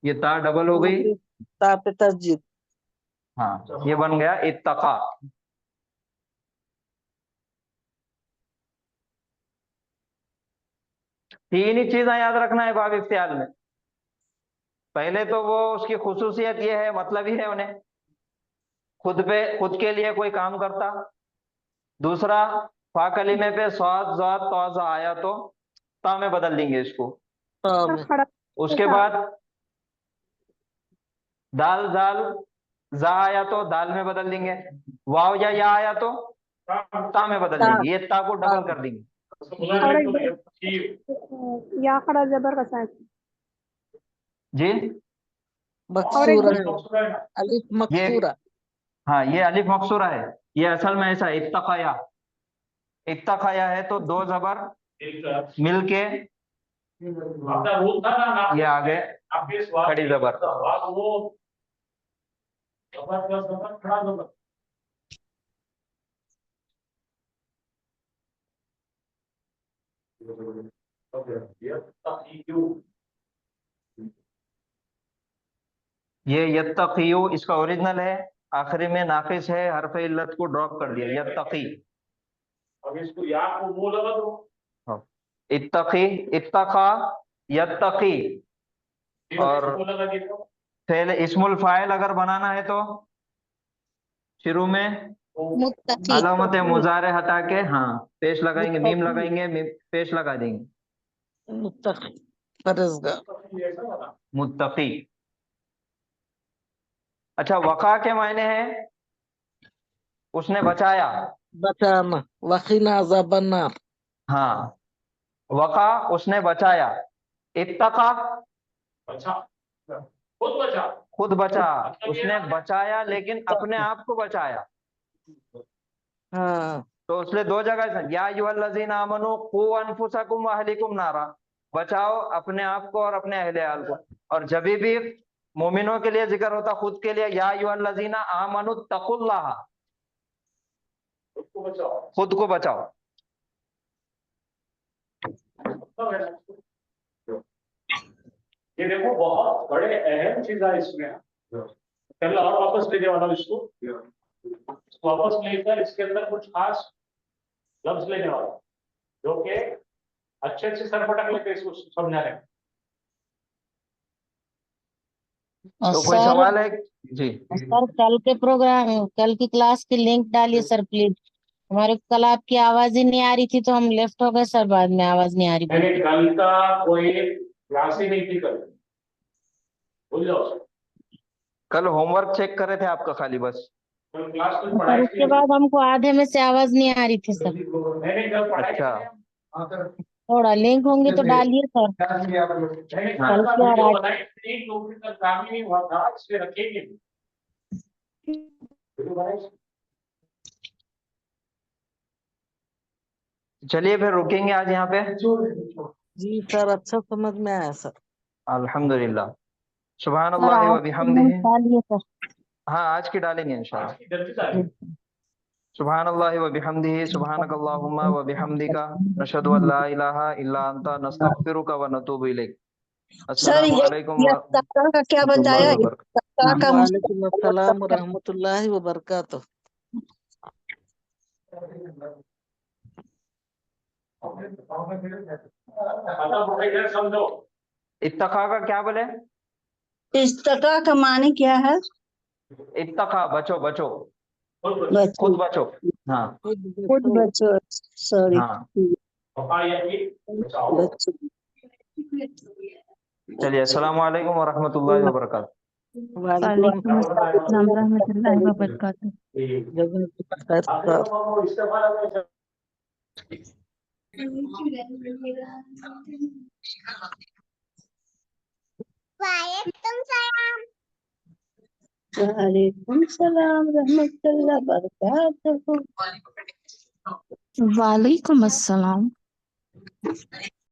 ये ता डबल हो गई, ता पे तस्जीद। हाँ ये बन गया इत्तका। तीन ही चीजें याद रखना है बाब इफ्तियाल में। पहले तो वो उसकी खुसूसियत ये है, मतलब ही है उन्हें खुद के लिए कोई काम करता। दूसरा, फा कलीमे पे स्वाद जात तौज़ा आया तो ता में बदल देंगे इसको। ता में। खड़ा उसके बाद दाल जाल जा आया तो दाल में बदल देंगे, वाव या आया तो ता में बदल देंगे, ये ता को डबल कर देंगे। या खड़ा जबर कसा है? जी मकसूरा है, अलिफ ये, मकसूरा। हाँ ये अलिफ मकसूरा है, ये असल में ऐसा इत्तकाया, इत्तकाया है तो दो जबर मिलके ये आगे खड़ी जबर। ये यत्तकीयु इसका ओरिजिनल है, आखिरी में नाकिस है, हर्फ इल्लत को ड्रॉप कर दिया, यत्तकी। अब इसको या को मुंह लगा दो, इत्तकी, इत्तका, यत्तकी। और फेल इस्मुल फाइल अगर बनाना है तो शुरू में मुत्तकी। अलामत मुजारे हटा के हाँ पेश लगाएंगे, मीम लगाएंगे, पेश लगा देंगे, मुत्तकी परहेजगार। मुत्तकी। अच्छा, वका के मायने हैं उसने बचाया, बचाना, वकीना ज़बन्ना। हाँ वका उसने बचाया, इत्तका अच्छा खुद बचा, खुद बचा, उसने बचाया लेकिन अपने आप को बचाया। हाँ तो उसने दो जगह, या अय्युहल्लज़ीना आमनू कू अनफुसकुम व अहलिकुम नारा, बचाओ अपने आप को और अपने अहले हाल को। और जब भी मोमिनों के लिए जिक्र होता खुद के लिए, या अय्युहल्लज़ीना आमनू तकुल्लाह, खुद को बचाओ। ये देखो बहुत बड़े अहम चीज है इसमें। कल और वापस लेने वाला हूं इसको वापस लेकर इसके अंदर कुछ खास लफ्ज लेने वाला जो कि अच्छे से सर पटक लेते इसको समझाने में। तो कोई सर, सवाल है? जी सर कल की क्लास की लिंक डालिए सर प्लीज। हमारे कल आपकी आवाज ही नहीं आ रही थी तो हम लेफ्ट हो गए सर, बाद में आवाज नहीं आ रही। मैंने कल का कोई क्लास ही नहीं थी, कल भूल जाओ। कल होमवर्क चेक कर रहे थे आपका खाली बस। कल क्लास कुछ सर पढ़ाई उसके बाद हमको आधे में से आवाज नहीं आ रही थी सर। मैंने कल पढ़ाई अच्छा थोड़ा लिंक होंगे तो डालिए सर। कल की और आज काम ही नहीं हुआ था, इसलिए रखेंगे। चलिए फिर रुकेंगे आज यहाँ पे। जी सर, अच्छा समझ में आया सर। अल्हम्दुलिल्लाह, सुभान सर अल्लाह व आज की लिंक बिहम्दिही। डालिए सर। हाँ आज की डालेंगे इंशाल्लाह। सुब्हानल्लाहि व बिहम्दिही सुब्हानकल्लाहुम्मा व बिहम्दिका नशहदु अन ला इलाहा इल्ला अंता नस्तगफिरुका व नतूबु इलैक। सर अस्सलामु ये अलैकुम व तका का क्या बताया रहमतुल्लाहि व बरकातुहू। तका का वालेकुम अस्सलाम रहमतुल्लाहि व बरकातुहू। इत्तका का क्या बोले? इस तका का माने क्या है? इत्तका बचो बचो, बच्चों खुद बचो। हाँ खुद बच्चों सॉरी हाँ, बच्चों चलिए अस्सलामु अलैकुम व रहमतुल्लाहि व बरकातुहू। वालेकुम अस्सलाम रहमतुल्लाहि व बरकातुहू। वालेकुम सलाम रहमतुल्लाह बरकातहू। वालेकुम अस्सलाम।